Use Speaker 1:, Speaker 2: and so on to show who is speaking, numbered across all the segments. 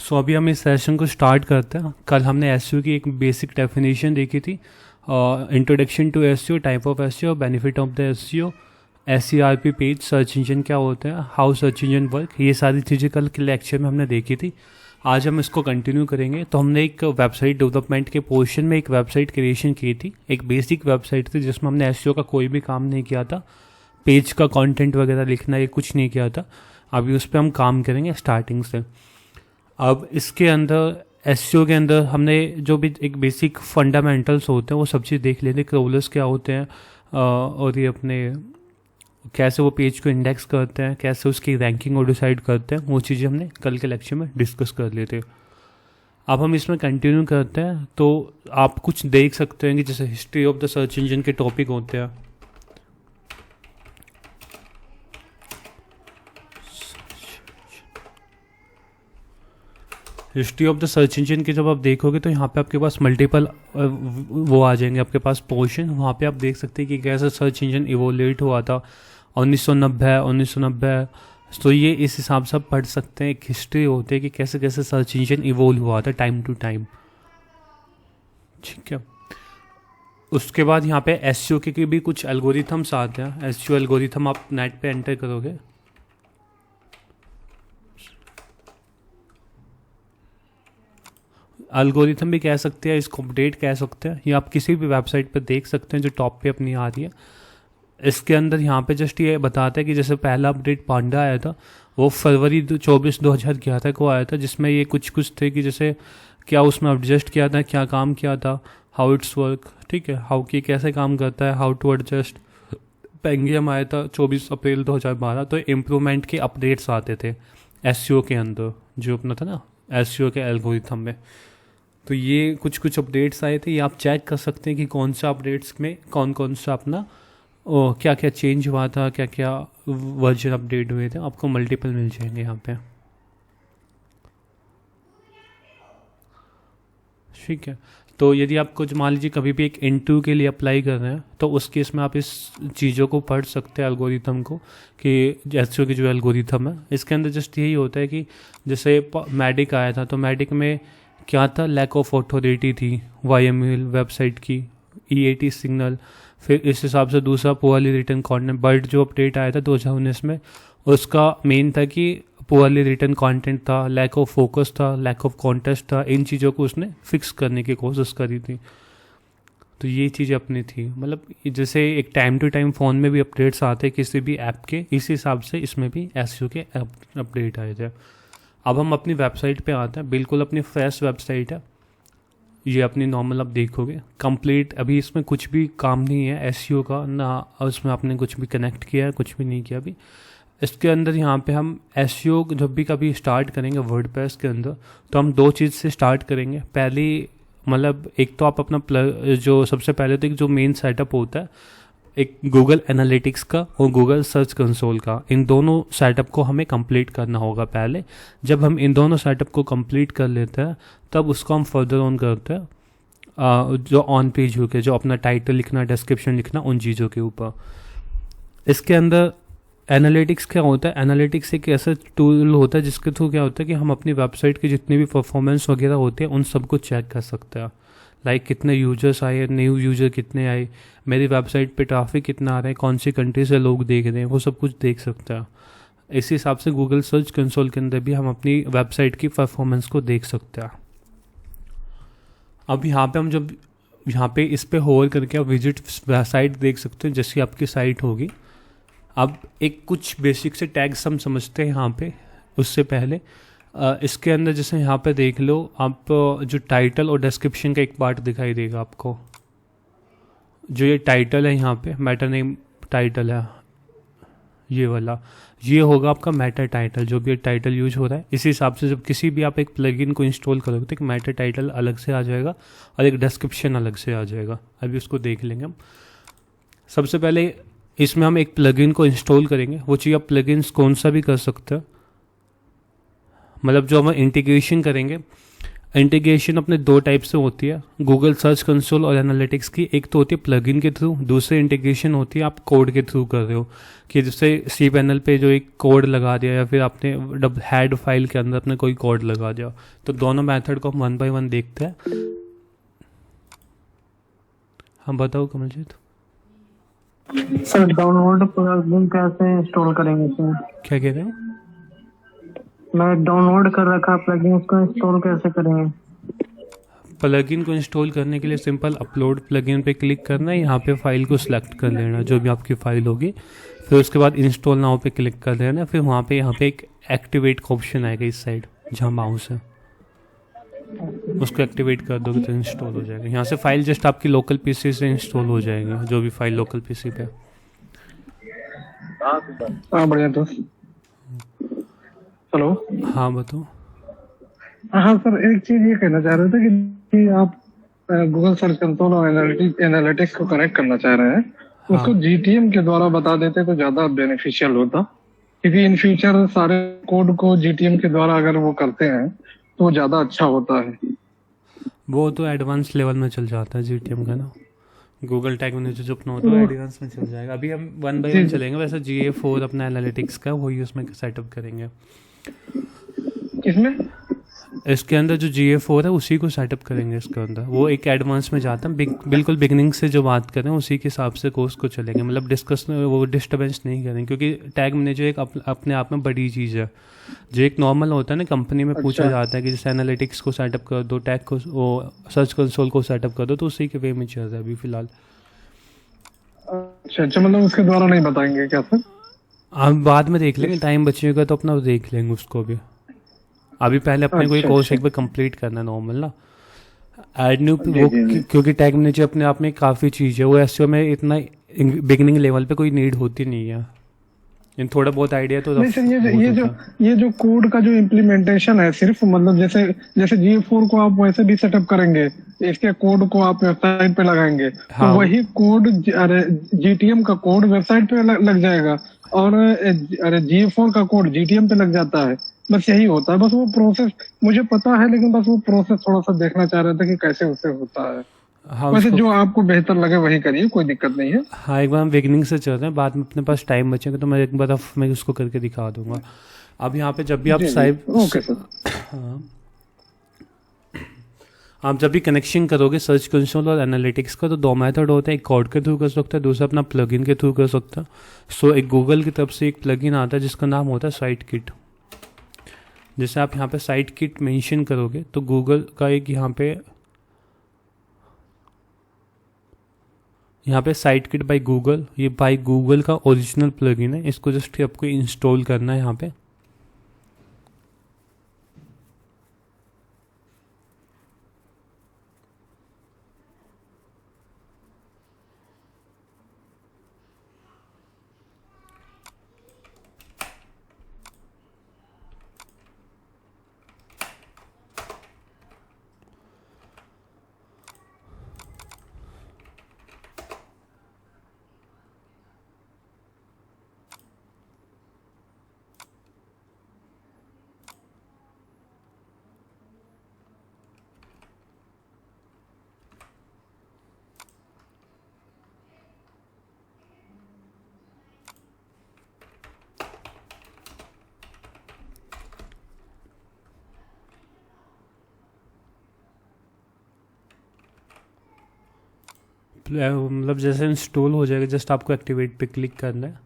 Speaker 1: सो अभी हम इस सेशन को स्टार्ट करते हैं। कल हमने एसईओ की एक बेसिक डेफिनेशन देखी थी, introduction to SEO, type of SEO, benefit of the SEO, SERP page, search engine क्या होता है, हाउ सर्च इंजन वर्क, ये सारी चीज़ें कल के लेक्चर में हमने देखी थी। आज हम इसको कंटिन्यू करेंगे। तो हमने एक वेबसाइट डेवलपमेंट के पोर्शन में एक वेबसाइट क्रिएशन की थी, एक बेसिक वेबसाइट थी जिसमें हमने एसईओ का कोई भी काम नहीं किया था, पेज का कंटेंट वगैरह लिखना ये कुछ नहीं किया था। अभी उस पर हम काम करेंगे स्टार्टिंग से। अब इसके अंदर एसईओ के अंदर हमने जो भी एक बेसिक फंडामेंटल्स होते हैं वो सब चीज़ देख लेते हैं। क्रॉलर्स क्या होते हैं और ये अपने कैसे वो पेज को इंडेक्स करते हैं, कैसे उसकी रैंकिंग को डिसाइड करते हैं, वो चीज़ें हमने कल के लेक्चर में डिस्कस कर लेते हैं। अब हम इसमें कंटिन्यू करते हैं। तो आप कुछ देख सकते हैं कि जैसे history of the search engine के टॉपिक होते हैं। History of the search engine की जब आप देखोगे तो यहाँ पे आपके पास मल्टीपल वो आ जाएंगे आपके पास पोर्शन। वहाँ पे आप देख सकते हैं कि कैसे सर्च इंजन इवोल्यूट हुआ था 1990। तो ये इस हिसाब से आप पढ़ सकते हैं। एक हिस्ट्री होती है कि कैसे कैसे सर्च इंजन इवोल्व हुआ था टाइम टू टाइम। ठीक है, उसके बाद यहाँ पे एसईओ के भी कुछ एल्गोरिथम्स आते हैं। एसईओ एल्गोरिथम आप नेट पे एंटर करोगे, एल्गोरिथम भी कह सकते हैं, इसको अपडेट कह सकते हैं। ये आप किसी भी वेबसाइट पर देख सकते हैं जो टॉप पे अपनी आ रही है। इसके अंदर यहाँ पे जस्ट ये बताता है कि जैसे पहला अपडेट पांडा आया था वो फरवरी 24, 2011 को आया था, जिसमें ये कुछ थे कि जैसे क्या उसमें एडजस्ट किया था, क्या काम किया था, हाउ इट्स वर्क। ठीक है, हाउ की कैसे काम करता है, हाउ टू एडजस्ट। पेंगियम आया था 24 अप्रैल 2012। तो इम्प्रूवमेंट के अपडेट्स आते थे एसईओ के अंदर, जो अपना था ना एसईओ के एल्गोरिथम में। तो ये कुछ अपडेट्स आए थे, ये आप चेक कर सकते हैं कि कौन सा अपडेट्स में कौन सा अपना क्या क्या चेंज हुआ था, क्या क्या वर्जन अपडेट हुए थे। आपको मल्टीपल मिल जाएंगे यहाँ पे। ठीक है, तो यदि आप कुछ मान लीजिए कभी भी एक इंटरव्यू के लिए अप्लाई कर रहे हैं तो उस केस में आप इस चीज़ों को पढ़ सकते हैं एल्गोरिथम को, कि एसईओ की जो एल्गोरिथम है इसके अंदर जस्ट यही होता है कि जैसे मैडिक आया था तो मैडिक में क्या था, लैक ऑफ अथॉरिटी थी वाईएमएल वेबसाइट की, ईएटी सिग्नल। फिर इस हिसाब से दूसरा पुअरली रिटर्न कंटेंट, बर्ड जो अपडेट आया था 2019 में, उसका मेन था कि पुअरली रिटर्न कंटेंट था, लैक ऑफ फोकस था, लैक ऑफ कॉन्टेस्ट था। इन चीज़ों को उसने फिक्स करने की कोशिश करी थी। तो ये चीज़ें अपनी थी, मतलब जैसे एक टाइम टू टाइम फ़ोन में भी अपडेट्स आते हैं किसी भी ऐप के, इस हिसाब से इसमें भी एसईओ के अपडेट आए थे। अब हम अपनी वेबसाइट पे आते हैं, बिल्कुल अपनी फ्रेश वेबसाइट है ये, अपनी नॉर्मल आप देखोगे कंप्लीट। अभी इसमें कुछ भी काम नहीं है एसईओ का, ना उसमें आपने कुछ भी कनेक्ट किया है, कुछ भी नहीं किया अभी। इसके अंदर यहाँ पे हम एसईओ जब भी कभी स्टार्ट करेंगे वर्डप्रेस के अंदर तो हम दो चीज़ से स्टार्ट करेंगे। पहली मतलब एक तो आप अपना जो सबसे पहले तो एक जो मेन सेटअप होता है एक गूगल एनालिटिक्स का और गूगल सर्च कंसोल का, इन दोनों सेटअप को हमें कंप्लीट करना होगा पहले। जब हम इन दोनों सेटअप को कंप्लीट कर लेते हैं तब उसको हम फर्दर ऑन करते हैं जो ऑन पेज हो के, जो अपना टाइटल लिखना, डिस्क्रिप्शन लिखना, उन चीज़ों के ऊपर। इसके अंदर एनालिटिक्स क्या होता है, एनालिटिक्स एक ऐसा टूल होता है जिसके थ्रू क्या होता है कि हम अपनी वेबसाइट की जितनी भी परफॉर्मेंस वगैरह होती है उन सबको चेक कर सकते हैं। लाइक कितने यूजर्स आए, न्यू यूजर कितने आए, मेरी वेबसाइट पे ट्रैफिक कितना आ रहा है, कौन सी कंट्री से लोग देख रहे हैं, वो सब कुछ देख सकते हैं। इसी हिसाब से गूगल सर्च कंसोल के अंदर भी हम अपनी वेबसाइट की परफॉर्मेंस को देख सकते हैं। अब यहाँ पे हम जब यहाँ पे इस पे होल्ड करके आप विजिट साइट देख सकते हैं जैसी आपकी साइट होगी। अब एक कुछ बेसिक से टैग्स हम समझते हैं यहाँ पे। उससे पहले इसके अंदर जैसे यहाँ पे देख लो आप, जो टाइटल और डिस्क्रिप्शन का एक पार्ट दिखाई देगा आपको। जो ये टाइटल है यहाँ पे, मेटा नेम टाइटल है ये वाला, ये होगा आपका मेटा टाइटल। जो भी टाइटल यूज हो रहा है इसी हिसाब से जब किसी भी आप एक प्लगइन को इंस्टॉल करोगे तो एक मेटा टाइटल अलग से आ जाएगा और एक डिस्क्रिप्शन अलग से आ जाएगा। अभी उसको देख लेंगे हम। सबसे पहले इसमें हम एक प्लगइन को इंस्टॉल करेंगे। वो चीज़ आप प्लगइन्स कौन सा भी कर सकते हैं, मतलब जो हम इंटीग्रेशन करेंगे इंटीग्रेशन अपने दो टाइप से होती है, गूगल सर्च कंसोल और एनालिटिक्स की। एक तो होती है प्लगइन के थ्रू, दूसरी इंटीग्रेशन होती है आप कोड के थ्रू कर रहे हो, कि जैसे सी पैनल पे जो एक कोड लगा दिया या फिर आपने हेड फाइल के अंदर अपने कोई कोड लगा दिया। तो दोनों मेथड को हम 1 by 1 देखते हैं। हम बताओ कमलजीत।
Speaker 2: सर डाउनलोड प्लगइन कैसे इंस्टॉल करेंगे सर?
Speaker 1: क्या कह रहे हो?
Speaker 2: मैं डाउनलोड कर रखा प्लगइन, उसको इंस्टॉल कैसे करेंगे?
Speaker 1: प्लगइन को इंस्टॉल करने के लिए सिंपल अपलोड प्लगइन पे क्लिक करना है, यहाँ पे फाइल को सिलेक्ट कर लेना जो भी आपकी फाइल होगी, फिर उसके बाद इंस्टॉल नाउ पे क्लिक कर देना। फिर वहाँ पे यहाँ पे एक एक्टिवेट का ऑप्शन आएगा इस साइड जहाँ माउस है, उसको एक्टिवेट कर दोगे तो इंस्टॉल हो जाएगा। यहाँ से फाइल जस्ट आपकी लोकल पीसी से इंस्टॉल हो जाएगी, जो भी फाइल लोकल पीसी पे।
Speaker 2: हाँ बढ़िया दोस्त। हेलो।
Speaker 1: हाँ बताओ।
Speaker 2: हाँ सर, एक चीज ये कहना चाह रहे थे कि आप गूगल सर्च कंसोल और एनालिटिक्स को कनेक्ट करना चाह रहे हैं, उसको जीटीएम के द्वारा बता देते तो ज्यादा बेनिफिशियल होता, क्योंकि इन फ्यूचर सारे कोड को जीटीएम के द्वारा अगर वो करते हैं तो वो ज्यादा अच्छा होता है।
Speaker 1: वो तो एडवांस लेवल में चल जाता है जीटीएम का ना, गूगल टैग मैनेजर जो अपना होता है एडवांस में चल जाएगा। अभी हम 1 by 1 चलेंगे। वैसे GA4 अपना एनालिटिक्स का वही उसमें सेटअप करेंगे।
Speaker 2: इसमें
Speaker 1: इसके अंदर जो GA4 है उसी को सेटअप करेंगे इसके अंदर। वो एक एडवांस में जाता है, बिल्कुल बिगनिंग से जो बात करें उसी के हिसाब से कोर्स को चलेंगे। मतलब डिस्कस वो डिस्टर्बेंस नहीं करेंगे, क्योंकि टैग मैनेजर एक अपने आप में बड़ी चीज़ है। जो एक नॉर्मल होता है ना कंपनी में पूछा जाता है कि जैसे एनालिटिक्स को सेटअप कर दो, टैग को वो सर्च कंसोल को सेटअप कर दो, तो उसी के वे में चल रहा है अभी फिलहाल।
Speaker 2: अच्छा, मतलब उसके द्वारा नहीं बताएंगे क्या सर?
Speaker 1: हम बाद में देख लेंगे, टाइम बचेगा तो अपना देख लेंगे उसको भी। अभी पहले अपने कोई कोर्स एक बार कंप्लीट करना नॉर्मल ना। ऐड न्यू वो क्योंकि टैग मैनेजर अपने आप में काफ़ी चीज़ है, वो एसईओ में इतना बिगनिंग लेवल पे कोई नीड होती नहीं है। इन थोड़ा बहुत आइडिया तो
Speaker 2: नहीं सर, ये जो कोड का जो इम्प्लीमेंटेशन है सिर्फ मतलब जैसे GA4 को आप वैसे भी सेटअप करेंगे, इसके कोड को आप वेबसाइट पे लगाएंगे। हाँ। तो वही कोड जीटीएम का कोड वेबसाइट पे लग जाएगा और GA4 का कोड जीटीएम पे लग जाता है। बस यही होता है, बस वो प्रोसेस मुझे पता है, लेकिन बस वो प्रोसेस थोड़ा सा देखना चाह रहे थे कि कैसे उससे होता है। हाँ, वैसे जो आपको बेहतर लगे वही करिए, कोई दिक्कत नहीं है।
Speaker 1: हाँ, एक बार हम बिगनिंग से चल रहे हैं, बाद में अपने पास टाइम बचेगा तो मैं एक बार मैं उसको करके दिखा दूंगा। अब यहाँ पे जब भी आप
Speaker 2: ओके सर।
Speaker 1: हाँ, आप जब भी कनेक्शन करोगे सर्च कंसोल और एनालिटिक्स का, तो दो मेथड होते हैं, एक कोड के थ्रू कर सकता है, दूसरा अपना प्लगइन के थ्रू कर सकता है। सो एक गूगल की तरफ से एक प्लगइन आता है जिसका नाम होता है साइट किट। जैसे आप यहाँ पे साइट किट मेंशन करोगे तो गूगल का एक यहाँ पे साइट किट बाय गूगल, ये बाय गूगल का ओरिजिनल प्लगइन है। इसको जस्ट आपको इंस्टॉल करना है यहाँ पे। मतलब जैसे इंस्टॉल हो जाएगा जस्ट आपको एक्टिवेट पे क्लिक करना है।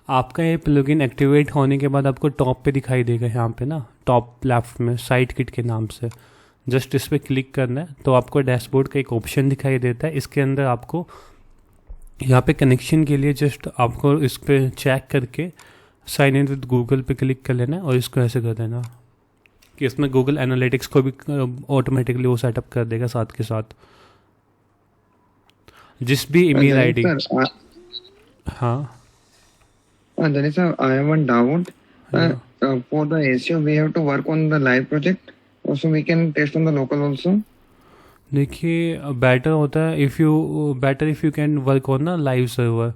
Speaker 1: आपका ये प्लगइन एक्टिवेट होने के बाद आपको टॉप पे दिखाई देगा, यहाँ पे ना टॉप लेफ्ट में साइट किट के नाम से जस्ट इस पर क्लिक करना है तो आपको डैशबोर्ड का एक ऑप्शन दिखाई देता है। इसके अंदर आपको यहाँ पे कनेक्शन के लिए जस्ट आपको इस पर चेक करके साइन इन विद गूगल पे क्लिक कर लेना है और इसको ऐसे कर देना कि इसमें गूगल एनालिटिक्स को भी ऑटोमेटिकली वो सेटअप कर देगा साथ के साथ। जिस भी ईमेल आईडी। हाँ
Speaker 3: Then sir, I have one doubt. For the SEO, we have to work on the live project, also we can test on the local also.
Speaker 1: देखिए बेटर होता है if you can work on ना live server,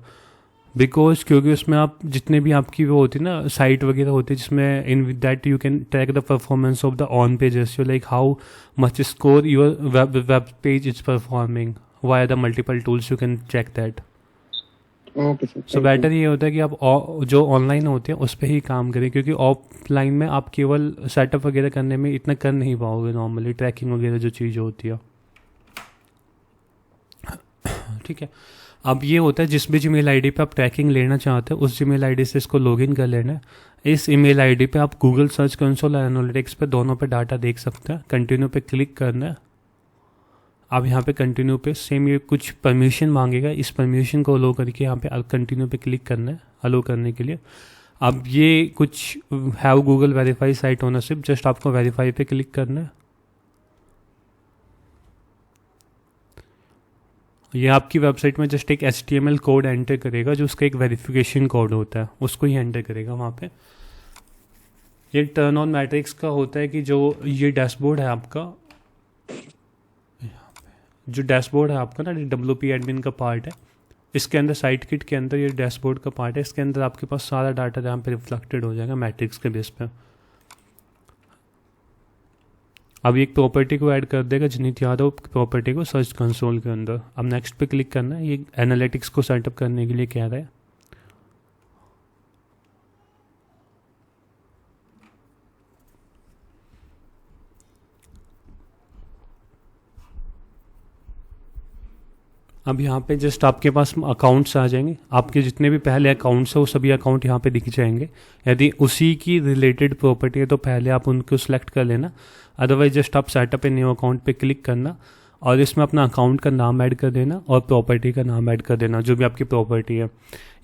Speaker 1: because क्योंकि उसमें आप जितने भी आपकी वो होती है ना साइट वगैरह होती है जिसमें in with that you can track the performance of the on page SEO, like how much score your web page is performing via the multiple tools, you can check that.
Speaker 3: Okay, sir.
Speaker 1: So better ये होता है कि आप जो online होते हैं उस पर ही काम करें, क्योंकि ऑफलाइन में आप केवल सेटअप वगैरह करने में इतना कर नहीं पाओगे नॉर्मली, ट्रैकिंग वगैरह जो चीज़ होती है. ठीक है. अब ये होता है जिस भी जीमेल आईडी पे आप ट्रैकिंग लेना चाहते हैं उस जीमेल आईडी से इसको लॉगिन कर लेना है. इस ईमेल आईडी पे आप गूगल सर्च कंसोल और एनालिटिक्स पे दोनों पे डाटा देख सकते हैं. कंटिन्यू पे क्लिक करना है. अब यहाँ पे कंटिन्यू पे सेम ये कुछ परमिशन मांगेगा, इस परमिशन को अलो करके यहाँ पे कंटिन्यू पे क्लिक करना है अलो करने के लिए. अब ये कुछ have Google verify site ownership, just आपको वेरीफाई पे क्लिक करना है. ये आपकी वेबसाइट में जस्ट एक HTML कोड एंटर करेगा जो उसका एक वेरिफिकेशन कोड होता है, उसको ही एंटर करेगा वहाँ पे. ये टर्न ऑन मैट्रिक्स का होता है कि जो ये डैशबोर्ड है आपका, जो डैशबोर्ड है आपका ना WP एडमिन का पार्ट है, इसके अंदर साइट किट के अंदर ये डैशबोर्ड का पार्ट है. इसके अंदर आपके पास सारा डाटा जहाँ पे रिफ्लेक्टेड हो जाएगा मैट्रिक्स के बेस पे. अब एक प्रॉपर्टी को ऐड कर देगा जनित यादव प्रॉपर्टी को सर्च कंसोल के अंदर. अब नेक्स्ट पे क्लिक करना है. ये एनालिटिक्स को सेटअप करने के लिए कह रहा है. अब यहाँ पे जस्ट आपके पास अकाउंट्स आ जाएंगे. आपके जितने भी पहले अकाउंट्स है वो सभी अकाउंट यहाँ पे दिख जाएंगे. यदि उसी की रिलेटेड प्रॉपर्टी है तो पहले आप उनको सेलेक्ट कर लेना. अदरवाइज जस्ट आप सेटअप ए न्यू अकाउंट पे क्लिक करना और इसमें अपना अकाउंट का नाम ऐड कर देना और प्रॉपर्टी का नाम ऐड कर देना जो भी आपकी प्रॉपर्टी है.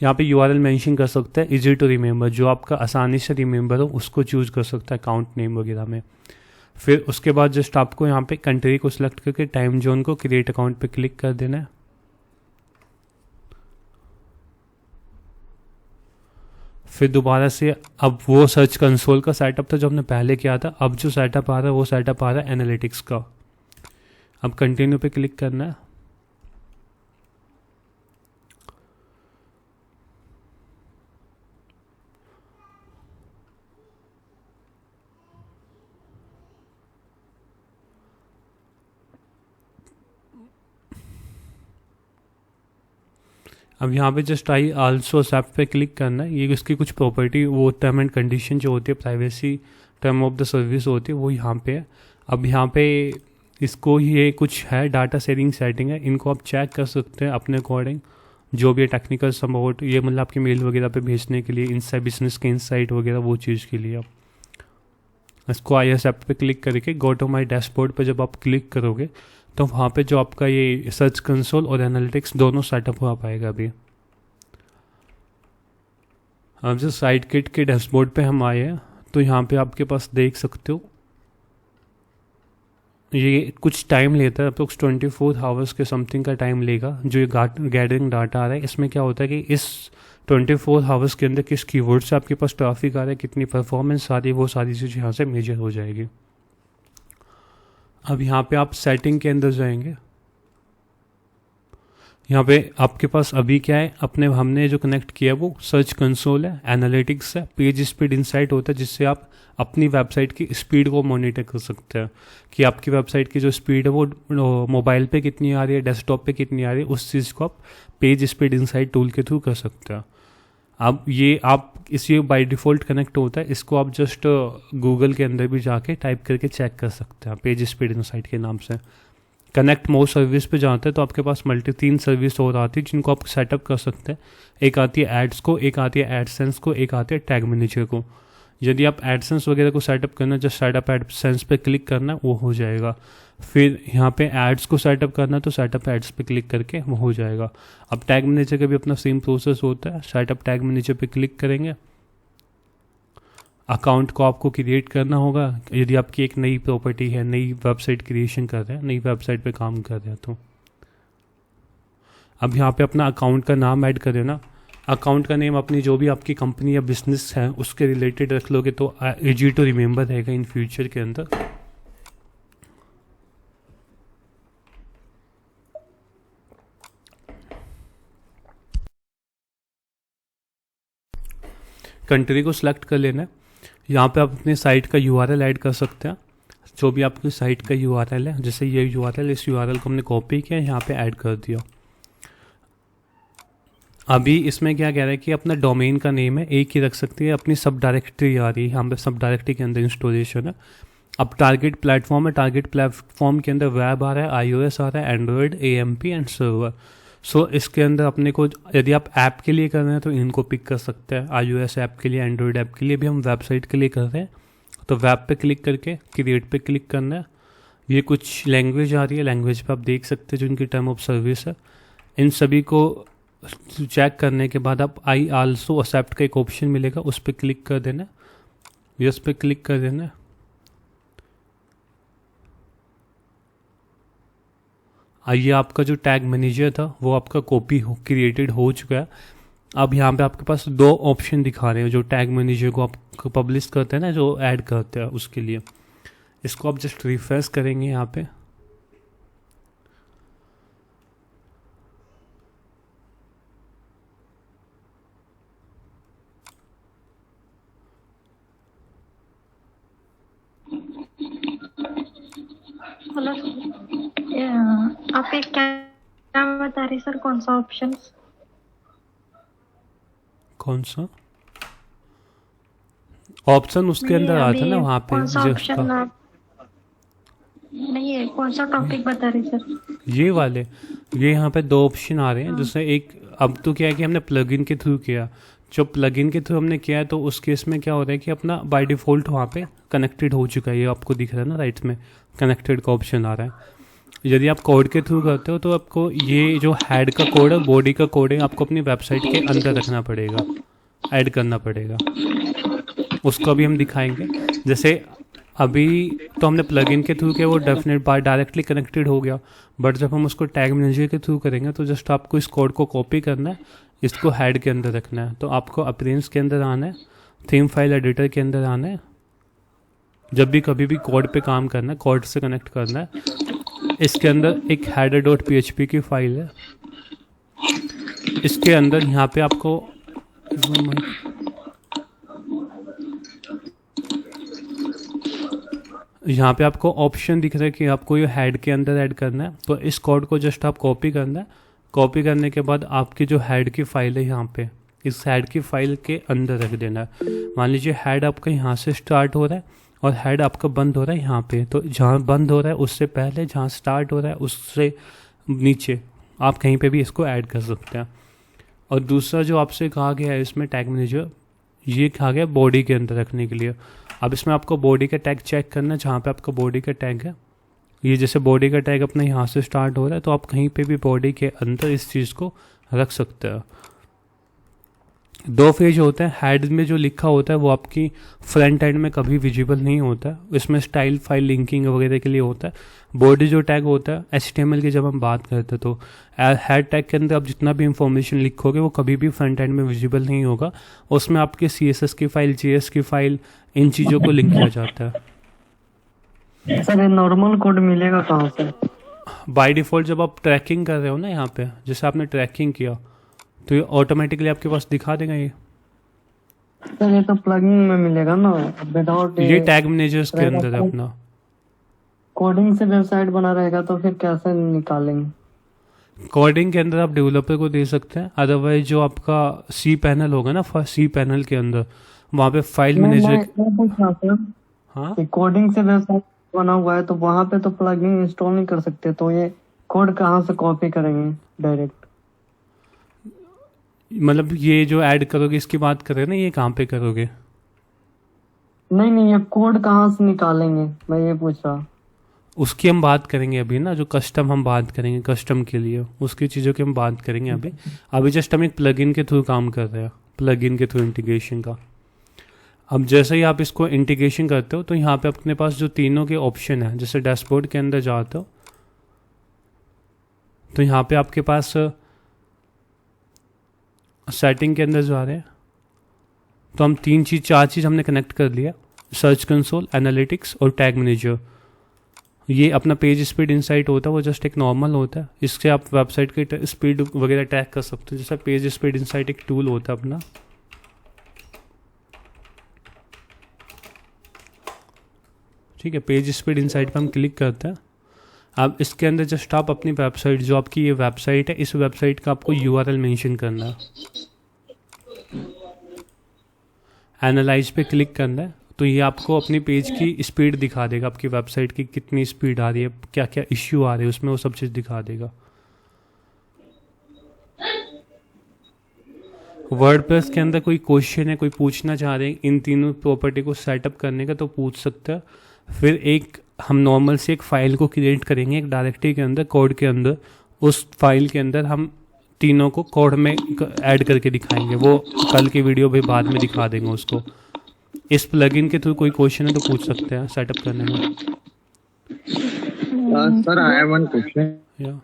Speaker 1: यहाँ पे URL मेंशन कर सकते हैं, इजी टू रिमेंबर, जो आपका आसानी से रिमेंबर हो उसको चूज कर सकता है अकाउंट नेम वगैरह में. फिर उसके बाद जस्ट आपको यहाँ पे कंट्री को सिलेक्ट करके टाइम जोन को क्रिएट अकाउंट पे क्लिक कर देना है. फिर दोबारा से अब वो सर्च कंसोल का सेटअप था जो हमने पहले किया था, अब जो सेटअप आ रहा है वो सेटअप आ रहा है एनालिटिक्स का. अब कंटिन्यू पे क्लिक करना है. अब यहाँ पे जस्ट आई आल्सो एक्सेप्ट पे क्लिक करना है. ये इसकी कुछ प्रॉपर्टी वो टर्म एंड कंडीशन जो होती है, privacy term of the service होती है, वो यहाँ पे है. अब यहाँ पे इसको ये कुछ है डाटा शेयरिंग सेटिंग है, इनको आप चेक कर सकते हैं अपने अकॉर्डिंग. जो भी है टेक्निकल सपोर्ट, ये मतलब आपकी मेल वगैरह पे भेजने के लिए, इनसाइड बिजनेस के इनसाइट वगैरह वो चीज़ के लिए. आप इसको आई एक्सेप्ट पे क्लिक करके गो टू माई डैशबोर्ड पे जब आप क्लिक करोगे तो वहाँ पे जो आपका ये सर्च कंसोल और एनालिटिक्स दोनों सेटअप हो पाएगा अभी. अब जो साइट किट के डैशबोर्ड पे हम आए हैं तो यहाँ पे आपके पास देख सकते हो ये कुछ टाइम लेता है, अप्रोक्स 24 आवर्स के समथिंग का टाइम लेगा. जो ये गैदरिंग डाटा आ रहा है इसमें क्या होता है कि इस 24 आवर्स के अंदर किस कीवर्ड से आपके पास ट्रैफिक आ रहा है, कितनी परफॉर्मेंस आ रही है, वो सारी चीज़ यहाँ से मेजर हो जाएगी. अब यहाँ पे आप सेटिंग के अंदर जाएंगे. यहाँ पे आपके पास अभी क्या है, अपने हमने जो कनेक्ट किया वो सर्च कंसोल है, एनालिटिक्स है, पेज स्पीड इंसाइट होता है जिससे आप अपनी वेबसाइट की स्पीड को मॉनिटर कर सकते हैं कि आपकी वेबसाइट की जो स्पीड है वो मोबाइल पे कितनी आ रही है, डेस्कटॉप पे कितनी आ रही है, उस चीज़ को आप पेज स्पीड इंसाइट टूल के थ्रू कर सकते हैं. अब ये आप इसी बाय डिफ़ॉल्ट कनेक्ट होता है, इसको आप जस्ट गूगल के अंदर भी जाके टाइप करके चेक कर सकते हैं पेज स्पीड इंसाइट के नाम से. कनेक्ट मोर सर्विस पे जाते हैं तो आपके पास 3 सर्विस और आती है जिनको आप सेटअप कर सकते हैं. एक आती है एड्स को, एक आती है एडसेंस को, एक आती है टैग मैनेजर को. यदि आप एडसेंस वगैरह को सेटअप करना है, जस्ट सेटअप एडसेंस पे क्लिक करना है, वो हो जाएगा. फिर यहाँ पे एड्स को सेटअप करना है तो सेटअप एड्स पे क्लिक करके वो हो जाएगा. अब टैग मैनेजर का भी अपना सेम प्रोसेस होता है. सेटअप टैग मैनेजर पे क्लिक करेंगे. अकाउंट को आपको क्रिएट करना होगा यदि आपकी एक नई प्रॉपर्टी है, नई वेबसाइट क्रिएशन कर रहे हैं, नई वेबसाइट पे काम कर रहे हैं तो. अब यहाँ पे अपना अकाउंट का नाम ऐड कर देना. अकाउंट का नेम अपनी जो भी आपकी कंपनी या बिजनेस है उसके रिलेटेड रख लोगे तो इजी टू रिमेंबर रहेगा इन फ्यूचर के अंदर. कंट्री को सिलेक्ट कर लेना है। यहाँ पे आप अपनी साइट का यूआरएल ऐड कर सकते हैं, जो भी आपकी साइट का यूआरएल है। जैसे ये यूआरएल, इस यूआरएल को हमने कॉपी किया, यहाँ पे ऐड कर दिया। अभी इसमें क्या कह रहा है कि अपना डोमेन का नेम है एक ही रख सकती है, अपनी सब डायरेक्टरी आ रही है, यहाँ पे सब डायरेक्टरी के अंदर इंस्टॉलेशन है। अब टारगेट प्लेटफॉर्म है, टारगेट प्लेटफॉर्म के अंदर वेब आ रहा है, iOS आ रहा है, एंड्रॉयड, AMP एंड सर्वर। सो इसके अंदर अपने को यदि आप ऐप के लिए कर रहे हैं तो इनको पिक कर सकते हैं, iOS ऐप के लिए, एंड्रॉयड ऐप के लिए भी हम वेबसाइट के लिए कर रहे हैं तो वेब पे क्लिक करके क्रिएट पे क्लिक करना है। ये कुछ लैंग्वेज आ रही है, लैंग्वेज पे आप देख सकते हैं जो इनकी टर्म ऑफ सर्विस है। इन सभी को चेक करने के बाद आप आई आल्सो एक्सेप्ट का एक ऑप्शन मिलेगा, उस पर क्लिक कर देना, यस पे क्लिक कर देना। ये आपका जो टैग मैनेजर था वो आपका कॉपी क्रिएटेड हो चुका है। अब यहाँ पे आपके पास दो ऑप्शन दिखा रहे हैं जो टैग मैनेजर को आप पब्लिश करते हैं ना, जो ऐड करते हैं उसके लिए। इसको आप जस्ट रिफ्रेश करेंगे यहाँ पे,
Speaker 4: हेलो आप एक क्या बता रहे सर, कौन सा ऑप्शन?
Speaker 1: कौन सा ऑप्शन उसके अंदर आता है ना वहाँ पे
Speaker 4: कौन सा
Speaker 1: जो
Speaker 4: ऑप्शन आप नहीं है, कौन सा टॉपिक बता रहे सर?
Speaker 1: ये वाले, ये यहाँ पे दो ऑप्शन आ रहे हैं जिसमें एक, अब तो क्या है कि हमने प्लगइन के थ्रू किया, जो प्लगइन के थ्रू हमने किया है तो उस केस में क्या हो रहा है कि अपना बाय डिफ़ॉल्ट वहाँ पे कनेक्टेड हो चुका है। ये आपको दिख रहा है ना राइट में, कनेक्टेड का ऑप्शन आ रहा है। यदि आप कोड के थ्रू करते हो तो आपको ये जो हेड का कोड है, बॉडी का कोड है, आपको अपनी वेबसाइट के अंदर रखना पड़ेगा, ऐड करना पड़ेगा। उसको अभी हम दिखाएंगे। जैसे अभी तो हमने प्लगइन के थ्रू किया, वो डेफिनेट बाय डायरेक्टली कनेक्टेड हो गया, बट जब हम उसको टैग मैनेजर के थ्रू करेंगे तो जस्ट आपको इस कोड को कॉपी करना है, इसको हेड के अंदर रखना है। तो आपको अपीयरेंस के अंदर आना है, थीम फाइल एडिटर के अंदर आना है, जब भी कभी भी कोड पे काम करना है, कोड से कनेक्ट करना है। इसके अंदर एक header.php की फाइल है, इसके अंदर यहाँ पे आपको यहाँ पे आपको ऑप्शन दिख रहा है कि आपको ये हेड के अंदर ऐड करना है। तो इस कोड को जस्ट आप कॉपी करना है, कॉपी करने के बाद आपकी जो हेड की फाइल है यहाँ पे, इस हेड की फाइल के अंदर रख देना है। मान लीजिए हेड आपका यहाँ से स्टार्ट हो रहा है और हेड आपका बंद हो रहा है यहाँ पे, तो जहाँ बंद हो रहा है उससे पहले, जहाँ स्टार्ट हो रहा है उससे नीचे आप कहीं पे भी इसको ऐड कर सकते हैं। और दूसरा जो आपसे कहा गया है इसमें टैग मैनेजर, ये कहा गया बॉडी के अंदर रखने के लिए। अब इसमें आपको बॉडी का टैग चेक करना है, जहाँ पे आपका बॉडी का टैग है, ये जैसे बॉडी का टैग अपना यहाँ से स्टार्ट हो रहा है तो आप कहीं पे भी बॉडी के अंदर इस चीज़ को रख सकते हैं। दो फेज होता है, हेड में जो लिखा होता है वो आपकी फ्रंट एंड में कभी विजिबल नहीं होता है, इसमें स्टाइल फाइल लिंकिंग वगैरह के लिए होता है। बॉडी जो टैग होता है HTML की जब हम बात करते हैं तो हेड टैग के अंदर आप जितना भी इंफॉर्मेशन लिखोगे वो कभी भी फ्रंट एंड में विजिबल नहीं होगा, उसमें आपके CSS की फाइल, JS की फाइल, इन चीज़ों को लिंक किया जाता है।
Speaker 5: सर ये नॉर्मल कोड मिलेगा कहाँ से?
Speaker 1: बाय डिफ़ॉल्ट जब आप ट्रैकिंग कर रहे हो ना, यहाँ पे जैसे आपने ट्रैकिंग किया तो ये ऑटोमेटिकली आपके पास दिखा देगा। ये
Speaker 5: सर ये तो प्लगइन में मिलेगा ना, विदाउट
Speaker 1: ये टैग मैनेजर्स के अंदर है अपना।
Speaker 5: कोडिंग से वेबसाइट बना रहेगा तो फिर कैसे निकालेंगे?
Speaker 1: कोडिंग के अंदर आप डेवलपर को दे सकते हैं, अदरवाइज जो आपका सी पैनल होगा ना, सी पैनल के अंदर वहाँ पे फाइल मैनेजर। हाँ,
Speaker 5: कोडिंग से वेबसाइट बना हुआ है तो वहाँ पे तो प्लगइन इंस्टॉल नहीं कर सकते, तो ये कोड कहाँ से कॉपी करेंगे डायरेक्ट?
Speaker 1: मतलब ये जो ऐड करोगे इसकी बात कर रहे हैं ना, ये कहाँ पे करोगे?
Speaker 5: नहीं ये कोड कहाँ से निकालेंगे, मैं ये पूछ रहा।
Speaker 1: उसकी हम बात करेंगे अभी ना, जो कस्टम हम बात करेंगे कस्टम के लिए, उसकी चीज़ों की हम बात करेंगे अभी जस्ट हम एक प्लगइन के थ्रू काम कर रहे हैं, प्लगइन के थ्रू इंटीग्रेशन का। अब जैसे ही आप इसको इंटीग्रेशन करते हो तो यहाँ पे अपने पास जो तीनों के ऑप्शन है, जैसे डैशबोर्ड के अंदर जाते हो तो यहाँ पे आपके पास सेटिंग के अंदर जा रहे हैं तो हम चार चीज़ हमने कनेक्ट कर लिया, सर्च कंसोल, एनालिटिक्स और टैग मैनेजर। ये अपना पेज स्पीड इनसाइट होता है, वो जस्ट एक नॉर्मल होता है, इससे आप वेबसाइट की स्पीड वगैरह ट्रैक कर सकते हो। जैसा पेज स्पीड इनसाइट एक टूल होता है अपना, ठीक है, पेज स्पीड इनसाइट पे हम क्लिक करते हैं। अब इसके अंदर जस्ट आप अपनी वेबसाइट, जो आपकी ये वेबसाइट है, इस वेबसाइट का आपको यूआरएल मेंशन करना है, एनालाइज पे क्लिक करना है। तो ये आपको अपनी पेज की स्पीड दिखा देगा, आपकी वेबसाइट की कितनी स्पीड आ रही है, क्या क्या इश्यू आ रहे हैं उसमें, वो सब चीज़ दिखा देगा। वर्डप्रेस के अंदर कोई क्वेश्चन है, कोई पूछना चाह रहे हैं इन तीनों प्रॉपर्टी को सेटअप करने का, तो पूछ सकते हैं। फिर एक हम नॉर्मल से एक फ़ाइल को क्रिएट करेंगे एक डायरेक्टरी के अंदर, कोड के अंदर। उस फाइल के अंदर हम तीनों को कोड में ऐड करके दिखाएंगे, वो कल की वीडियो भी बाद में दिखा देंगे उसको। इस प्लगइन के थ्रू कोई क्वेश्चन है तो पूछ सकते हैं सेटअप करने में।
Speaker 3: Sir, I have one question.
Speaker 1: या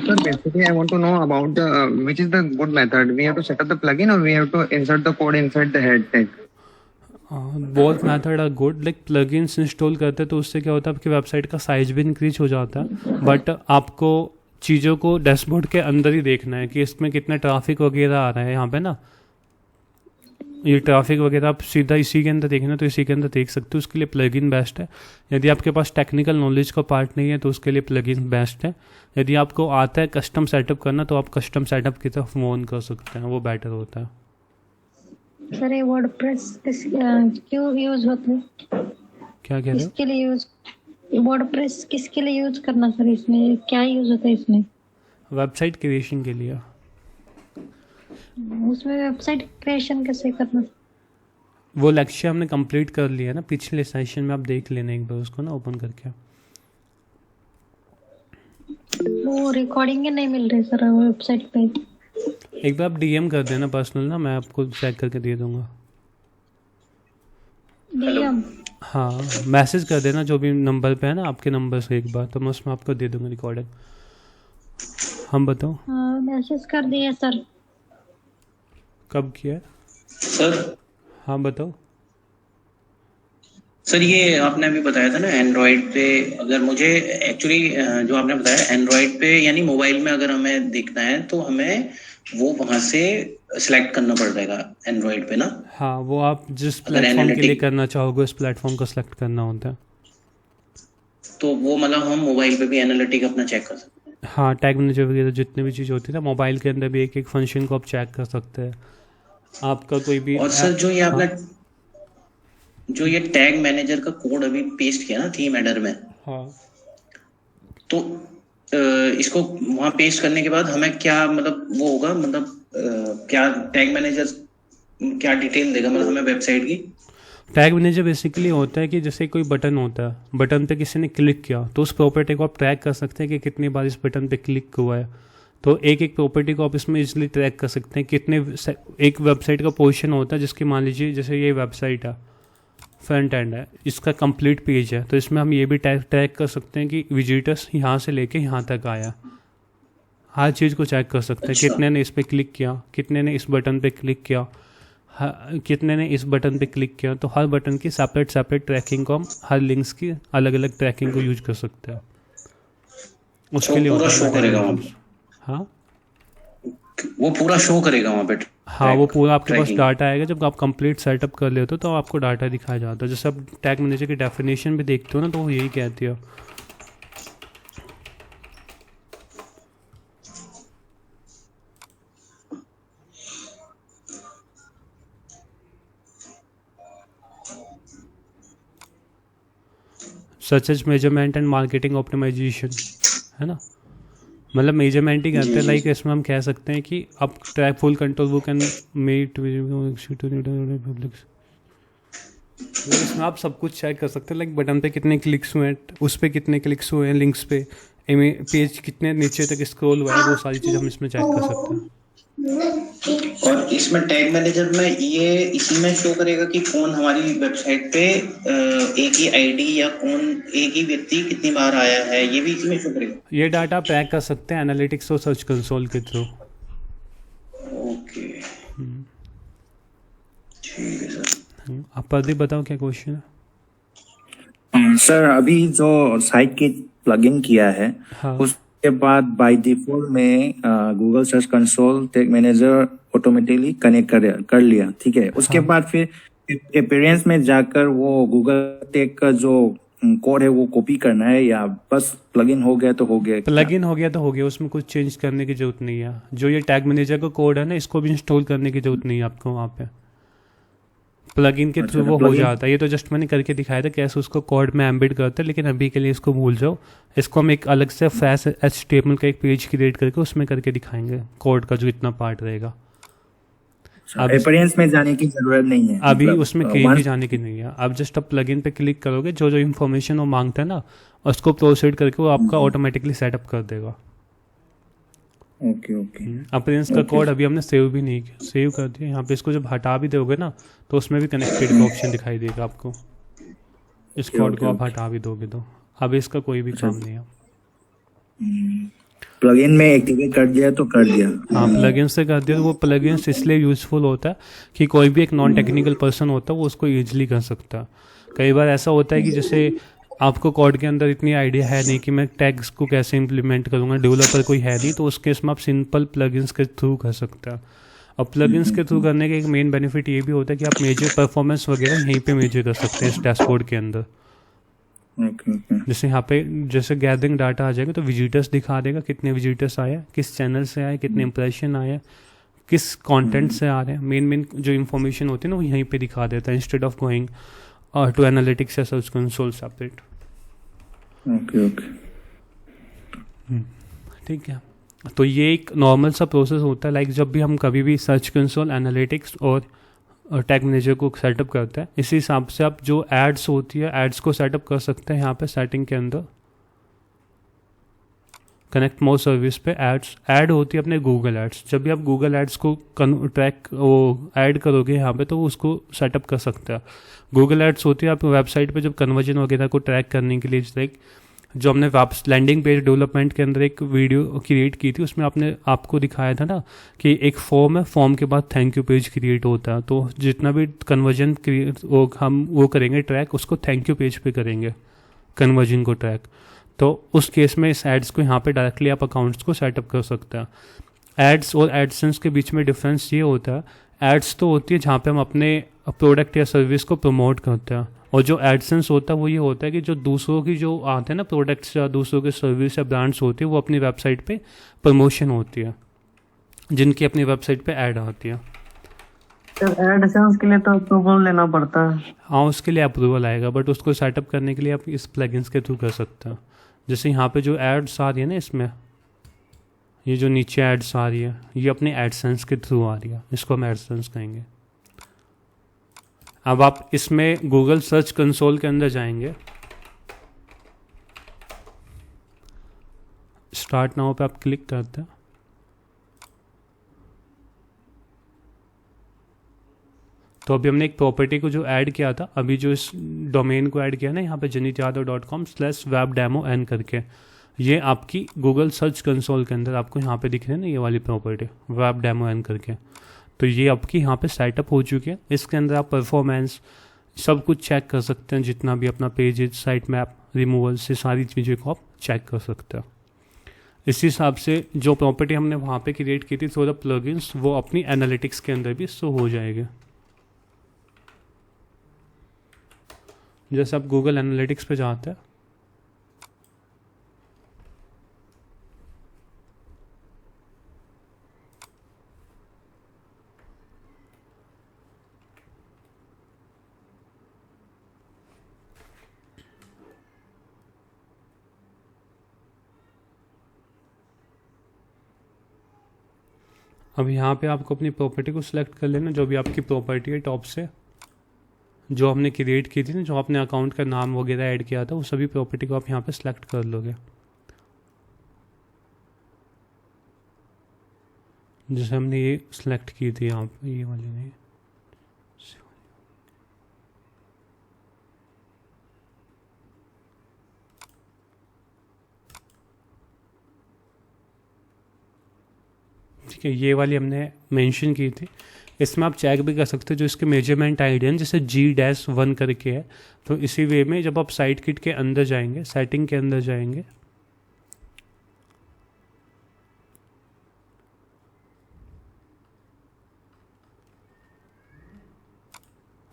Speaker 3: Sir, basically, I want to know about which is the good method. We have to set up the plugin or we have to insert the code inside the head tag.
Speaker 1: Both method are good. Like plugins install करते हैं तो उससे क्या होता है, आपकी website का size भी इंक्रीज हो जाता है, बट आपको चीज़ों को डैशबोर्ड के अंदर ही देखना है कि इसमें कितना ट्रैफिक वगैरह आ रहा है। यहाँ पे ना ये ट्रैफिक वगैरह आप सीधा इसी के अंदर देखना, तो इसी के अंदर देख सकते हो। उसके लिए प्लगइन बेस्ट है। यदि आपके पास टेक्निकल नॉलेज का पार्ट नहीं है तो उसके लिए प्लगइन बेस्ट है। यदि आपको आता है कस्टम सेटअप करना तो आप कस्टम सेटअप की तरफ मूव ऑन कर सकते हैं, वो बेटर होता है।
Speaker 4: सर ये वर्डप्रेस क्यों यूज होता है?
Speaker 1: क्या कह रहे हो?
Speaker 4: किसके लिए यूज, वर्डप्रेस किसके लिए यूज करना सर? इसमें क्या यूज होता है इसमें?
Speaker 1: वेबसाइट क्रिएशन के लिए।
Speaker 4: उसमें वेबसाइट क्रिएशन कैसे करना?
Speaker 1: वो लेक्चर हमने कंप्लीट कर लिया ना पिछले सेशन में, आप देख लेना एक बार उसको ना ओपन करके।
Speaker 4: वो रिकॉर्डिंग नहीं मिल रही सर वेबसाइट पे।
Speaker 1: एक बार आप डीएम कर देना पर्सनल ना, मैं आपको चेक करके दे दूंगा।
Speaker 4: डीएम?
Speaker 1: हाँ, मैसेज कर देना जो भी नंबर पे है ना आपके नंबर से एक बार, तो मैं उसमें आपको दे दूंगा रिकॉर्डिंग। हम बताओ।
Speaker 4: हाँ मैसेज कर दिया सर।
Speaker 1: कब किया है
Speaker 6: सर?
Speaker 1: हाँ बताओ।
Speaker 6: सर ये आपने अभी बताया था ना एंड्रॉयड पे, अगर मुझे एक्चुअली जो आपने बताया एंड्रॉयड पे यानी मोबाइल में अगर हमें देखना है तो हमें वो वहां से सिलेक्ट करना पड़ जाएगा एंड्रॉयड पे ना?
Speaker 1: हाँ, वो आप जिस
Speaker 6: अगर
Speaker 1: प्लेटफॉर्म के लिए
Speaker 6: एनालिटिक
Speaker 1: करना चाहोगे उस प्लेटफॉर्म को सिलेक्ट करना होता है।
Speaker 6: तो वो मतलब हम मोबाइल पे भी एनालिटिक अपना चेक कर सकते हैं?
Speaker 1: हाँ, टैग मैनेजर वगैरह जितने भी चीज़ होती है ना मोबाइल के अंदर भी एक एक फंक्शन को आप चेक कर सकते हैं। आपका कोई भी
Speaker 6: और सर जो ये आपने
Speaker 1: हाँ
Speaker 6: जो ये टैग मैनेजर का कोड अभी पेस्ट किया ना थीम एडर में,
Speaker 1: हाँ
Speaker 6: तो इसको वहां पेस्ट करने के बाद हमें क्या मतलब वो होगा, मतलब क्या टैग मैनेजर क्या डिटेल देगा मतलब हमें वेबसाइट की?
Speaker 1: टैग मैनेजर बेसिकली होता है कि जैसे कोई बटन होता है, बटन पे किसी ने क्लिक किया तो उस प्रॉपर्टी को आप ट्रैक कर सकते हैं कि कितनी बार इस बटन पे क्लिक हुआ है। तो एक एक प्रॉपर्टी को आप इसमें इजीली ट्रैक कर सकते हैं। कितने एक वेबसाइट का पोजीशन होता है जिसकी मान लीजिए जैसे ये वेबसाइट है, फ्रंट एंड है, इसका कंप्लीट पेज है, तो इसमें हम ये भी ट्रैक कर सकते हैं कि विजिटर्स यहाँ से लेके यहाँ तक आया। हर चीज़ को चेक कर सकते हैं।
Speaker 6: अच्छा।
Speaker 1: कितने ने इस पे क्लिक किया, कितने ने इस बटन पे क्लिक किया, कितने ने इस बटन पे क्लिक किया। तो हर बटन की सेपरेट ट्रैकिंग को हम, हर लिंक्स की अलग अलग ट्रैकिंग को यूज कर सकते हैं। उसके लिए
Speaker 6: पूरा
Speaker 1: होता
Speaker 6: शो
Speaker 1: है
Speaker 6: करेगा वहाँ पे?
Speaker 1: हाँ
Speaker 6: वो पूरा शो करेगा वहाँ पे?
Speaker 1: हाँ, वो पूरा आपके पास
Speaker 6: ट्रैकिंग।
Speaker 1: डाटा आएगा जब आप कंप्लीट सेटअप कर लेते हो तो आपको डाटा दिखाया जाता है। जैसे आप टैग मैनेजर की डेफिनेशन भी देखते हो ना तो वो यही कहती है। Such as measurement and marketing optimization, है ना। मतलब मेजरमेंट ही करते हैं। लाइक इसमें हम कह सकते हैं कि आप track full control book and mate public, इसमें आप सब कुछ चेक कर सकते हैं। लाइक बटन पे कितने क्लिक्स हुए हैं, उस पर कितने क्लिक्स हुए हैं, लिंक्स पे, पेज कितने नीचे तक स्क्रॉल हुआ है, वो सारी चीज़ हम इसमें चेक कर सकते हैं।
Speaker 6: और इसमें टैग मैनेजर में ये इसी में शो करेगा कि कौन हमारी वेबसाइट पे एक ही आईडी या कौन एक ही व्यक्ति कितनी बार आया है, ये भी इसी में शो करेगा?
Speaker 1: ये डाटा आप ट्रैक कर सकते हैं एनालिटिक्स और सर्च कंसोल के थ्रू।
Speaker 6: ओके ठीक है सर।
Speaker 1: आप प्रदीप बताओ क्या क्वेश्चन है।
Speaker 7: सर अभी जो साइट की प्लगइन किया है
Speaker 1: हाँ
Speaker 7: उसके बाद बाय डिफॉल्ट में Google search console tag manager automatically connect कर लिया, ठीक है। उसके
Speaker 1: हाँ
Speaker 7: बाद फिर अपीयरेंस में जाकर वो गूगल टेक का जो कोड है वो कॉपी करना है, या बस प्लगइन हो गया तो हो गया?
Speaker 1: प्लगइन हो गया तो हो गया, उसमें कुछ चेंज करने की जरूरत नहीं है। जो ये टैग मैनेजर का कोड है ना, इसको भी इंस्टॉल करने की जरूरत नहीं है आपको वहाँ पे, प्लगइन के
Speaker 7: अच्छा,
Speaker 1: थ्रू वो हो
Speaker 7: plugin-
Speaker 1: जाता है। ये तो जस्ट मैंने करके दिखाया था कैसे उसको कोड में एम्बेड करते हैं, लेकिन अभी के लिए इसको भूल जाओ। इसको हम एक अलग से फैस HTML का एक पेज क्रिएट करके उसमें करके दिखाएंगे कोड का जो इतना पार्ट रहेगा। अब
Speaker 7: अपीयरेंस में जाने की जरूरत नहीं है,
Speaker 1: अभी
Speaker 7: मतलब,
Speaker 1: उसमें कहीं भी
Speaker 7: once-
Speaker 1: जाने की नहीं है। अब जस्ट आप प्लगइन पे क्लिक करोगे, जो जो इन्फॉर्मेशन वो मांगता है ना, उसको प्रोसीड करके वो आपका ऑटोमेटिकली सेटअप कर देगा।
Speaker 7: Okay okay.
Speaker 1: अपीयरेंस का कोड अभी हमने सेव भी नहीं किया, सेव कर दिया। यहाँ पे इसको जब हटा भी दोगे ना, तो उसमें भी कनेक्टेड का ऑप्शन दिखाई देगा आपको। इस कोड को आप हटा भी दोगे तो अब इसका कोई भी काम नहीं है।
Speaker 7: प्लगइन में एक्टिवेट कर दिया तो कर दिया।
Speaker 1: हाँ, प्लगइन से कर दिया तो वो प्लगइन्स इसलिए यूज़फुल होता है कि कोई भी एक नॉन टेक्निकल पर्सन होता है वो उसको ईजिली कर सकता है। कई बार ऐसा होता है कि जैसे आपको कोड के अंदर इतनी आइडिया है नहीं कि मैं टैग्स को कैसे इम्प्लीमेंट करूँगा, डेवलपर कोई है नहीं, तो उस केस में आप सिंपल प्लगइन्स के थ्रू कर सकते हैं। अब प्लगइन्स के थ्रू करने का एक मेन बेनिफिट ये भी होता है कि आप मेजर परफॉर्मेंस वगैरह यहीं पे मेजर कर सकते हैं इस डैशबोर्ड के अंदर।
Speaker 7: Okay okay.
Speaker 1: जैसे यहाँ पे जैसे गैदरिंग डाटा आ जाएगा तो विजिटर्स दिखा देगा, कितने विजिटर्स आए हैं, किस चैनल से आए, कितने इंप्रेशन आए हैं, किस कंटेंट से आ रहे हैं। मेन जो इन्फॉर्मेशन होती है ना वो यहीं पे दिखा देता है, instead of going to analytics या search console separate.
Speaker 7: Okay okay.
Speaker 1: ठीक है, तो ये एक नॉर्मल सा प्रोसेस होता है। लाइक जब भी हम कभी भी सर्च कंसोल, एनालिटिक्स और टैग मैनेजर को सेटअप करते हैं, इसी हिसाब से आप जो एड्स होती है एड्स को सेटअप कर सकते हैं। यहाँ पे सेटिंग के अंदर कनेक्ट मोर सर्विस पे एड्स ऐड होती है अपने गूगल एड्स। जब भी आप गूगल एड्स को ट्रैक वो ऐड करोगे यहाँ पे तो उसको सेटअप कर सकते हैं। गूगल एड्स होती है आप वेबसाइट पे जब कन्वर्जन वगैरह को ट्रैक करने के लिए, जैसे जो हमने लैंडिंग पेज डेवलपमेंट के अंदर एक वीडियो क्रिएट की थी, उसमें आपको दिखाया था ना कि एक फॉर्म है, फॉर्म के बाद थैंक यू पेज क्रिएट होता है। तो जितना भी कन्वर्जन हम वो करेंगे ट्रैक, उसको थैंक यू पेज पे करेंगे कन्वर्जन को ट्रैक। तो उस केस में इस एड्स को यहाँ पे डायरेक्टली आप अकाउंट्स को सेटअप कर सकते हैं। एड्स और एडसेंस के बीच में डिफरेंस ये होता है, एड्स तो होती है जहाँ पे हम अपने प्रोडक्ट या सर्विस को प्रमोट करते हैं, और जो एडसेंस होता है वो ये होता है कि जो दूसरों की जो आते हैं ना प्रोडक्ट्स या दूसरों के सर्विस या ब्रांड्स होती है, वो अपनी वेबसाइट पे प्रमोशन होती है, जिनकी अपनी वेबसाइट पे ऐड आती है।
Speaker 5: एडसेंस के लिए तो अप्रूवल लेना पड़ता है।
Speaker 1: हाँ, उसके लिए अप्रूवल आएगा, बट उसको सेटअप करने के लिए आप इस प्लगइन्स के थ्रू कर सकते हैं। जैसे यहाँ पे जो एड्स आ रही है ना, इसमें ये जो नीचे एड्स आ रही है, ये अपने एडसेंस के थ्रू आ रही है, इसको हम एडसेंस कहेंगे। अब आप इसमें गूगल सर्च कंसोल के अंदर जाएंगे, स्टार्ट नाउ पे आप क्लिक करते हैं, तो अभी हमने एक प्रॉपर्टी को जो ऐड किया था, अभी जो इस डोमेन को ऐड किया ना यहाँ पे janityadov.com/webdemo करके, ये आपकी गूगल सर्च कंसोल के अंदर आपको यहाँ पे दिख रही है ना ये वाली प्रॉपर्टी webdemo करके। तो ये आपकी यहाँ पे सेटअप हो चुकी है। इसके अंदर आप परफॉर्मेंस सब कुछ चेक कर सकते हैं, जितना भी अपना पेजेस, साइट मैप, रिमूवल से सारी चीज़ों को आप चेक कर सकते हैं। इसी हिसाब से जो प्रॉपर्टी हमने वहाँ पे क्रिएट की थी थ्रू द प्लगइन्स, वो अपनी एनालिटिक्स के अंदर भी शो हो जाएगी। जैसे आप गूगल एनालिटिक्स पे जाते हैं, अब यहाँ पे आपको अपनी प्रॉपर्टी को सिलेक्ट कर लेना, जो भी आपकी प्रॉपर्टी है टॉप से, जो हमने क्रिएट की थी ना, जो आपने अकाउंट का नाम वगैरह ऐड किया था, वो सभी प्रॉपर्टी को आप यहाँ पे सिलेक्ट कर लोगे। जैसे हमने ये सिलेक्ट की थी यहाँ पे, ये वाली नहीं, ठीक है, ये वाली हमने मेंशन की थी। इसमें आप चेक भी कर सकते हो जो इसके मेजरमेंट आईडी है, जैसे G-1 करके है। तो इसी वे में जब आप साइट किट के अंदर जाएंगे, सेटिंग के अंदर जाएंगे,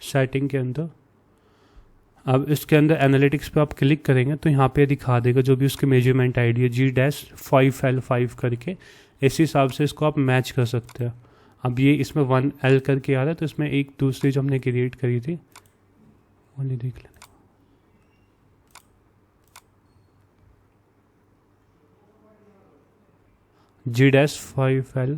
Speaker 1: सेटिंग के अंदर। अब इसके अंदर एनालिटिक्स पे आप क्लिक करेंगे तो यहाँ पे दिखा देगा जो भी उसकी मेजरमेंट आईडी है G-5L5 करके, इस हिसाब से इसको आप मैच कर सकते हैं। अब ये इसमें 1L करके आ रहा है, तो इसमें एक दूसरी जो हमने क्रिएट करी थी वो नहीं देख लेना। G-5L,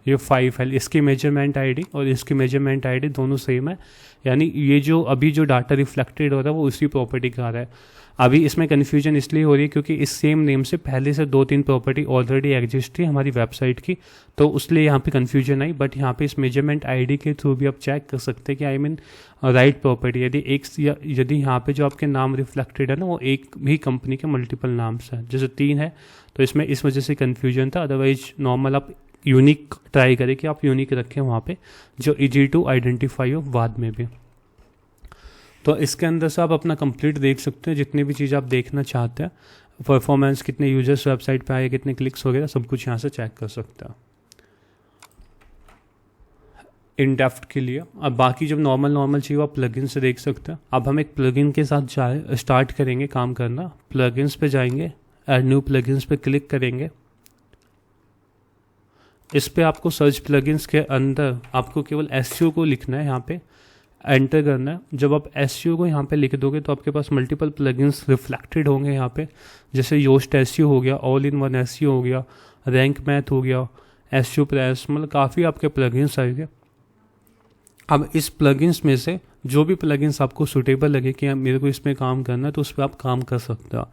Speaker 1: ये 5L, इसकी मेजरमेंट आईडी और इसकी मेजरमेंट आईडी दोनों सेम है, यानी ये जो अभी जो डाटा रिफ्लेक्टेड हो रहा है वो उसी प्रॉपर्टी का आ रहा है। अभी इसमें कन्फ्यूजन इसलिए हो रही है क्योंकि इस सेम नेम से पहले से 2-3 प्रॉपर्टी ऑलरेडी एग्जिस्ट थी हमारी वेबसाइट की, तो उसलिए यहाँ पे कन्फ्यूजन आई। बट यहाँ पे इस मेजरमेंट आईडी के थ्रू भी आप चेक कर सकते हैं कि आई मीन राइट प्रॉपर्टी, यदि यहाँ पे जो आपके नाम रिफ्लेक्टेड है ना वो एक भी कंपनी के मल्टीपल नाम्स हैं, जैसे 3 है तो इसमें इस वजह से कन्फ्यूजन था। अदरवाइज नॉर्मल आप यूनिक ट्राई करें कि आप यूनिक रखें वहाँ पे जो इजी टू आइडेंटिफाई हो बाद में भी। तो इसके अंदर से आप अपना कंप्लीट देख सकते हैं, जितनी भी चीज़ आप देखना चाहते हैं, परफॉर्मेंस, कितने यूजर्स वेबसाइट पे आए, कितने क्लिक्स वगैरह सब कुछ यहाँ से चेक कर सकते हैं इन डेप्थ के लिए। अब बाकी जब नॉर्मल चीज़ आप प्लगइन से देख सकते हैं। अब हम एक प्लगइन के साथ स्टार्ट करेंगे काम करना। प्लगइन्स पे जाएंगे, ऐड न्यू प्लगइन्स पे क्लिक करेंगे। इस पे आपको सर्च प्लगइन्स के अंदर आपको केवल एसईओ को लिखना है, यहाँ पे एंटर करना है। जब आप एसईओ को यहाँ पे लिख दोगे तो आपके पास मल्टीपल प्लगइन्स रिफ्लेक्टेड होंगे यहाँ पे, जैसे योस्ट एसईओ हो गया, ऑल इन वन एसईओ हो गया, रैंक मैथ हो गया, एसईओ प्रेस, मतलब काफ़ी आपके प्लगइन्स आएंगे। अब इस प्लगइन्स में से जो भी प्लगइन्स आपको सूटेबल लगे कि मेरे को इसमें काम करना है तो उस पर आप काम कर सकते हो,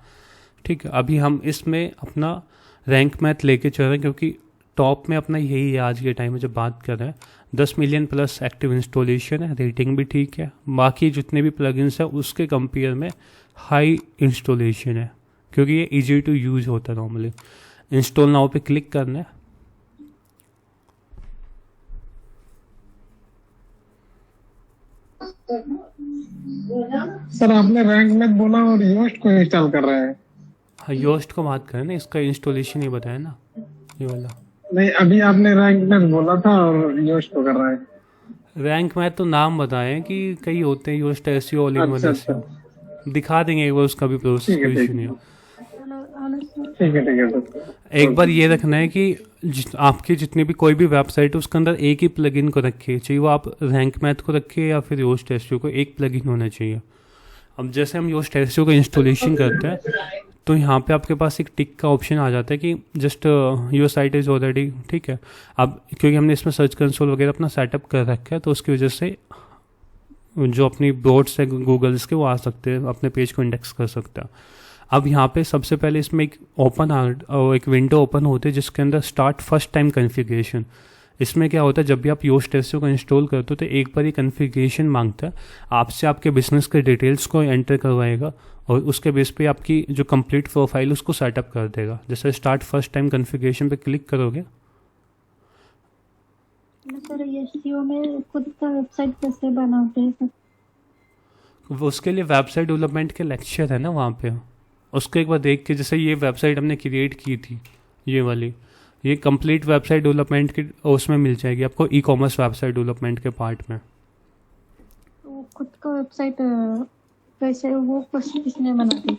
Speaker 1: ठीक है। अभी हम इसमें अपना रैंक मैथ लेके चल रहे हैं क्योंकि टॉप में अपना यही है आज के टाइम में जब बात कर रहे हैं। 10 मिलियन प्लस एक्टिव इंस्टॉलेशन है, रेटिंग भी ठीक है, बाकी जितने भी प्लगइन्स है उसके कंपेयर में हाई इंस्टॉलेशन है क्योंकि ये इजी टू यूज होता है। नॉर्मली इंस्टॉल नाउ पे क्लिक करना है।
Speaker 2: सर आपने रैंक मैथ बोला और योस्ट को इंस्टॉल कर रहे हैं।
Speaker 1: हाँ, योस्ट को बात करें ना, इसका इंस्टॉलेशन ही बताया ना ये वाला।
Speaker 2: नहीं, अभी आपने रैंक मैथ बोला था और योस्ट को कर रहा है।
Speaker 1: रैंक मैथ तो नाम बताएं कि कई होते हैं, Yoast SEO, all in one SEO. दिखा देंगे एक बार उसका भी प्रोसेस, कोई इशू नहीं है।
Speaker 2: ठीक है सर।
Speaker 1: एक बार ये रखना है कि आपकी जितनी भी कोई भी वेबसाइट है उसके अंदर एक ही प्लगइन को रखिए, चाहिए वो आप रैंक मैथ को रखिए या फिर योस्ट एसईओ को, एक प्लगइन होना चाहिए। अब जैसे हम योस्ट एसईओ का इंस्टॉलेशन करते हैं तो यहाँ पे आपके पास एक टिक का ऑप्शन आ जाता है कि just your site is already, ठीक है। अब क्योंकि हमने इसमें सर्च कंसोल वगैरह अपना सेटअप कर रखा है तो उसकी वजह से जो अपनी बोर्ड्स है गूगल्स के वो आ सकते हैं, अपने पेज को इंडेक्स कर सकते हैं। अब यहाँ पे सबसे पहले इसमें एक विंडो ओपन होती है जिसके अंदर स्टार्ट फर्स्ट टाइम कॉन्फ़िगरेशन। इसमें क्या होता है, जब भी आप योस्ट एसईओ को इंस्टॉल करते हो तो एक बार ये कॉन्फ़िगरेशन मांगता है आपसे, आपके बिजनेस के डिटेल्स को एंटर करवाएगा और उसके बेस पे आपकी जो कंप्लीट प्रोफाइल उसको सेटअप कर देगा। जैसे स्टार्ट फर्स्ट टाइम कॉन्फ़िगरेशन पे क्लिक करोगे।
Speaker 4: सर एसईओ में खुद का वेबसाइट कैसे बनाते हैं सर?
Speaker 1: उसके लिए वेबसाइट डेवलपमेंट के लेक्चर है ना वहाँ पे, उसको एक बार देख के, जैसे ये वेबसाइट हमने क्रिएट की थी ये वाली, ये कंप्लीट वेबसाइट डेवलपमेंट की उसमें मिल जाएगी आपको, ई कॉमर्स वेबसाइट डेवलपमेंट के पार्ट में।
Speaker 4: तो खुद का वेबसाइट कैसे, वो किसने बना दी?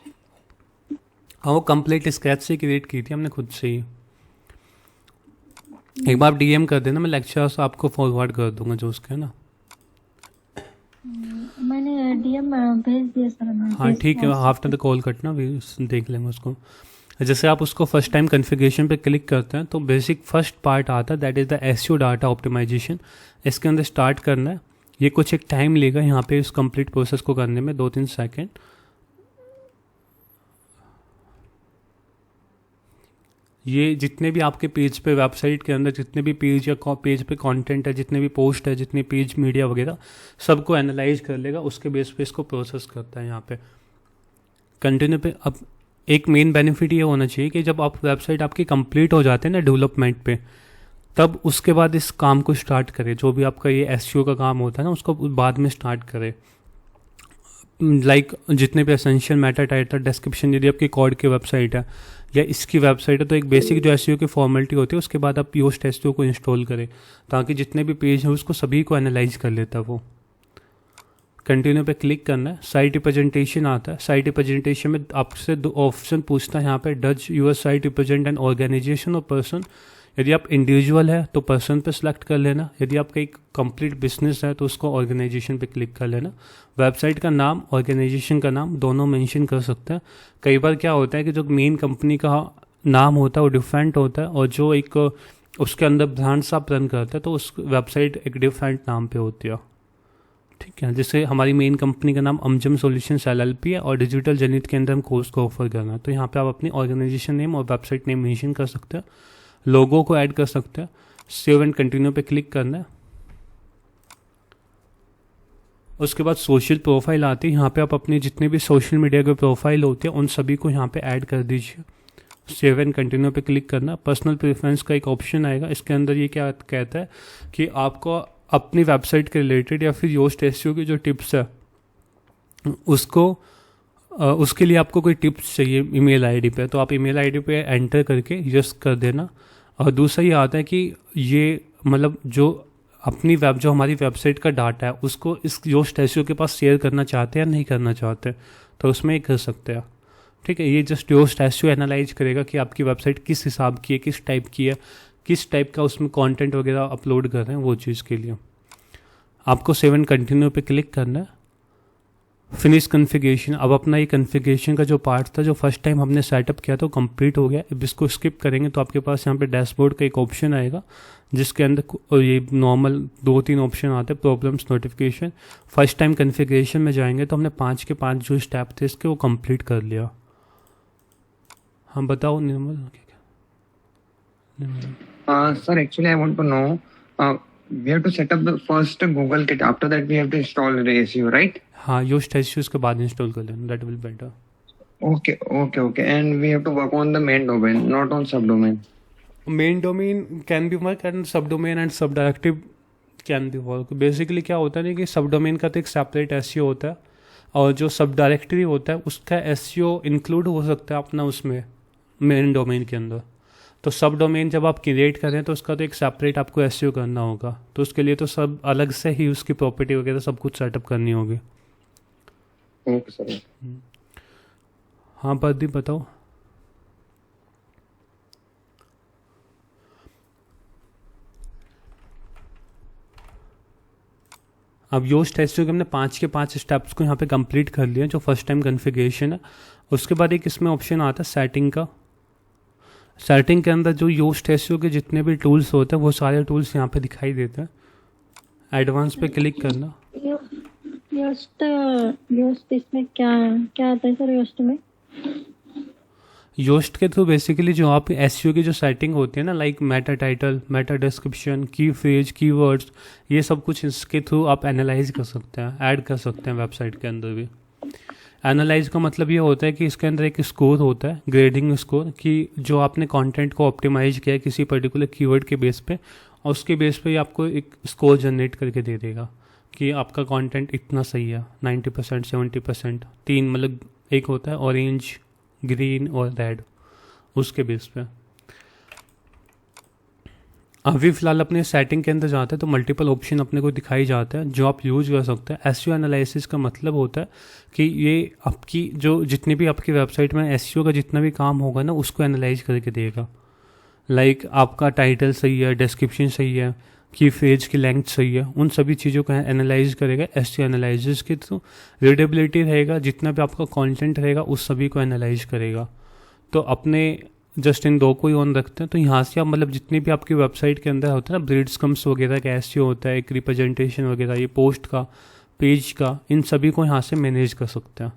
Speaker 1: हाँ, वो कंप्लीट स्क्रैच से क्रिएट की थी हमने खुद से ही। एक बार डीएम कर देना, मैं लेक्चर्स आपको फॉरवर्ड कर दूंगा जो उसके, है ना।
Speaker 4: मैंने डीएम भेज दिया सर।
Speaker 1: हाँ ठीक है, आफ्टर द कॉल कटना भी देख लेंगे उसको। जैसे आप उसको फर्स्ट टाइम कॉन्फ़िगरेशन पे क्लिक करते हैं तो बेसिक फर्स्ट पार्ट आता है, that is the SEO data optimization. इसके अंदर स्टार्ट करना है, ये कुछ एक टाइम लेगा यहाँ पे इस कंप्लीट प्रोसेस को करने में, 2-3 सेकेंड। ये जितने भी आपके पेज पे, वेबसाइट के अंदर जितने भी पेज या पेज पे कंटेंट है, जितने भी पोस्ट है, जितने पेज मीडिया वगैरह सबको एनालाइज कर लेगा, उसके बेस पे इसको प्रोसेस करता है यहाँ पे कंटिन्यू पे। अब एक मेन बेनिफिट ये होना चाहिए कि जब आप वेबसाइट आपकी कंप्लीट हो जाते हैं ना डेवलपमेंट पे, तब उसके बाद इस काम को स्टार्ट करें। जो भी आपका ये एसईओ का काम होता है ना उसको बाद में स्टार्ट करें। लाइक जितने भी एसेंशियल मेटा टाइटल डिस्क्रिप्शन, यदि आपकी कोड की वेबसाइट है, या इसकी वेबसाइट है, तो एक बेसिक जो एसईओ की फॉर्मेलिटी होती है उसके बाद आप योस्ट एसईओ को इंस्टॉल करें ताकि जितने भी पेज हैं उसको सभी को एनालाइज कर लेता है वो। कंटिन्यू पे क्लिक करना है, साइट रिप्रेजेंटेशन आता है। साइट रिप्रेजेंटेशन में आपसे 2 ऑप्शन पूछता है यहाँ पे, does your site represent an organization और पर्सन। यदि आप इंडिविजुअल है तो पर्सन पे सिलेक्ट कर लेना, यदि आपका एक कंप्लीट बिजनेस है तो उसको ऑर्गेनाइजेशन पे क्लिक कर लेना। वेबसाइट का नाम, ऑर्गेनाइजेशन का नाम दोनों मेंशन कर सकते हैं। कई बार क्या होता है कि जो मेन कंपनी का नाम होता है वो डिफरेंट होता है और जो एक उसके अंदर ब्रांड्स आप रन करते हैं तो उस वेबसाइट एक डिफरेंट नाम पे होती है, ठीक है। जैसे हमारी मेन कंपनी का नाम अमजम सॉल्यूशंस एलएलपी है और डिजिटल जनित के अंदर हम कोर्स को ऑफर करना है, तो यहाँ पे आप अपनी ऑर्गेनाइजेशन नेम और वेबसाइट नेम मेंशन कर सकते हैं। लोगो को ऐड कर सकते हैं। सेव एंड कंटिन्यू पे क्लिक करना है। उसके बाद सोशल प्रोफाइल आती है, यहाँ पे आप अपने जितने भी सोशल मीडिया के प्रोफाइल होते हैं उन सभी को यहाँ पे ऐड कर दीजिए। सेव एंड कंटिन्यू पे क्लिक करना। पर्सनल प्रेफरेंस का एक ऑप्शन आएगा, इसके अंदर ये क्या कहता है कि आपको अपनी वेबसाइट के रिलेटेड या फिर योस्ट एसईओ की जो टिप्स है उसको उसके लिए आपको कोई टिप्स चाहिए ईमेल आईडी पे, तो आप ईमेल आईडी पे एंटर करके यस कर देना। और दूसरा ये आता है कि ये मतलब जो अपनी जो हमारी वेबसाइट का डाटा है उसको इस योस्ट एसईओ के पास शेयर करना चाहते हैं या नहीं करना चाहते, तो उसमें ये कर सकते हैं, ठीक है। ये जस्ट योस्ट एसईओ एनालाइज करेगा कि आपकी वेबसाइट किस हिसाब की है, किस टाइप की है, किस टाइप का उसमें कंटेंट वगैरह अपलोड कर रहे हैं, वो चीज़ के लिए आपको सेव एंड कंटिन्यू पे क्लिक करना है। फिनिश कन्फिगरेशन, अब अपना ये कन्फिगरेशन का जो पार्ट था जो फर्स्ट टाइम हमने सेटअप किया था वो कंप्लीट हो गया। अब इसको स्किप करेंगे तो आपके पास यहाँ पे डैशबोर्ड का एक ऑप्शन आएगा जिसके अंदर ये नॉर्मल 2-3 ऑप्शन आते हैं, problems, notification. First time configuration में जाएंगे तो हमने 5 के 5 जो स्टेप थे इसके वो कंप्लीट कर लिया। हाँ बताओ निर्मल,
Speaker 3: Sir, actually, I want to know. We have to set up the first Google Kit. After that, we have to install the SEO, right?
Speaker 1: हाँ योस्ट एसईओ उसके बाद इंस्टॉल कर लेना, that will better.
Speaker 3: Okay. And we have to work on the main domain, not on subdomain.
Speaker 1: Main domain can be work and सब domain and सब directive can be work. Basically क्या होता है ना कि सब डोमेन का तो एक सेपरेट एसईओ होता है और जो सब डायरेक्टरी होता है उसका एसईओ इंक्लूड हो सकता है अपना उसमें मेन डोमेन के अंदर। तो सब डोमेन जब आप क्रिएट करें तो उसका तो एक सेपरेट आपको एसईओ करना होगा, तो उसके लिए तो सब अलग से ही उसकी प्रॉपर्टी वगैरह सब कुछ सेटअप करनी होगी।
Speaker 3: Okay, sir.
Speaker 1: हाँ प्रदीप बताओ। अब योस्ट एसईओ के हमने 5 के 5 स्टेप्स को यहाँ पे कंप्लीट कर लिया जो फर्स्ट टाइम कॉन्फ़िगरेशन है। उसके बाद एक इसमें ऑप्शन आता है सेटिंग का। सेटिंग के अंदर जो योस्ट एसईओ के जितने भी टूल्स होते हैं वो सारे टूल्स यहाँ पे दिखाई देते हैं। एडवांस पे क्लिक करना।
Speaker 4: योस्ट योस्ट इसमें क्या क्या आता है सर योस्ट में?
Speaker 1: योस्ट के थ्रू बेसिकली जो आप एसईओ की जो सेटिंग होती है ना, like Meta title, Meta description, की फ्रेज, कीवर्ड्स, ये सब कुछ इसके थ्रू आप एनालाइज कर सकते हैं, ऐड कर सकते हैं वेबसाइट के अंदर भी। एनालाइज का मतलब ये होता है कि इसके अंदर एक स्कोर होता है, ग्रेडिंग स्कोर, कि जो आपने कंटेंट को ऑप्टिमाइज किया है किसी पर्टिकुलर कीवर्ड के बेस पे और उसके बेस पे आपको एक स्कोर जनरेट करके दे देगा कि आपका कंटेंट इतना सही है, 90%, 70%, 3 मतलब एक होता है ऑरेंज, ग्रीन और रेड, उसके बेस पे। अभी फिलहाल अपने सेटिंग के अंदर जाते हैं तो मल्टीपल ऑप्शन अपने को दिखाई जाते हैं जो आप यूज कर सकते हैं। एसईओ एनालिसिस का मतलब होता है कि ये आपकी जो जितनी भी आपकी वेबसाइट में एसईओ का जितना भी काम होगा ना उसको एनालाइज करके देगा। लाइक आपका टाइटल सही है, डिस्क्रिप्शन सही है, की फ्रेज की लेंथ सही है, उन सभी चीज़ों को एनालाइज करेगा एसईओ एनालिसिस के थ्रू। रीडेबिलिटी रहेगा, जितना भी आपका कंटेंट रहेगा उस सभी को एनालाइज करेगा। तो अपने जस्ट इन 2 को ही ऑन रखते हैं तो यहाँ से आप मतलब जितनी भी आपकी वेबसाइट के अंदर होता है ना, ब्रीड्स कम्स वगैरह का एसईओ होता है, एक रिप्रेजेंटेशन वगैरह, ये पोस्ट का, पेज का, इन सभी को यहाँ से मैनेज कर सकते हैं।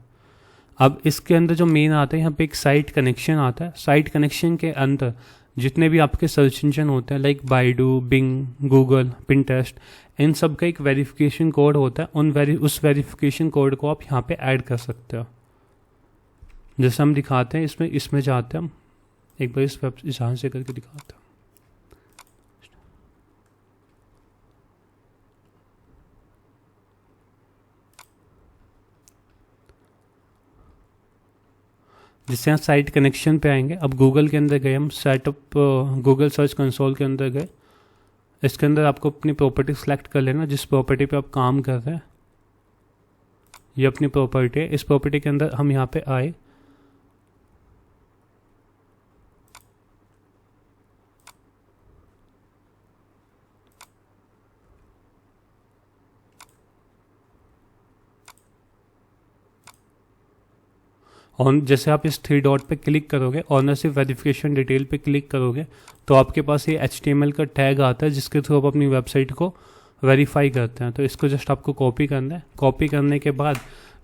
Speaker 1: अब इसके अंदर जो मेन आता है यहाँ पे एक साइट कनेक्शन आता है। साइट कनेक्शन के अंदर जितने भी आपके सर्च इंजन होते हैं like Baidu, Bing, Google, Pinterest, इन सब का एक वेरिफिकेशन कोड होता है। उस वेरिफिकेशन कोड को आप यहाँ पे ऐड कर सकते हो। जैसे हम दिखाते हैं इसमें जाते हैं हम एक बार इस यहाँ से करके दिखाते हैं। जिससे यहाँ साइट कनेक्शन पे आएंगे। अब गूगल के अंदर गए हम, सेटअप गूगल सर्च कंसोल के अंदर गए। इसके अंदर आपको अपनी प्रॉपर्टी सेलेक्ट कर लेना, जिस प्रॉपर्टी पे आप काम कर रहे हैं। ये अपनी प्रॉपर्टी है। इस प्रॉपर्टी के अंदर हम यहाँ पे आए, और जैसे आप इस 3 डॉट पे क्लिक करोगे, ऑनरशिप वेरिफिकेशन डिटेल पे क्लिक करोगे, तो आपके पास ये HTML का टैग आता है जिसके थ्रू आप अपनी वेबसाइट को वेरीफाई करते हैं। तो इसको जस्ट आपको कॉपी करना है। कॉपी करने के बाद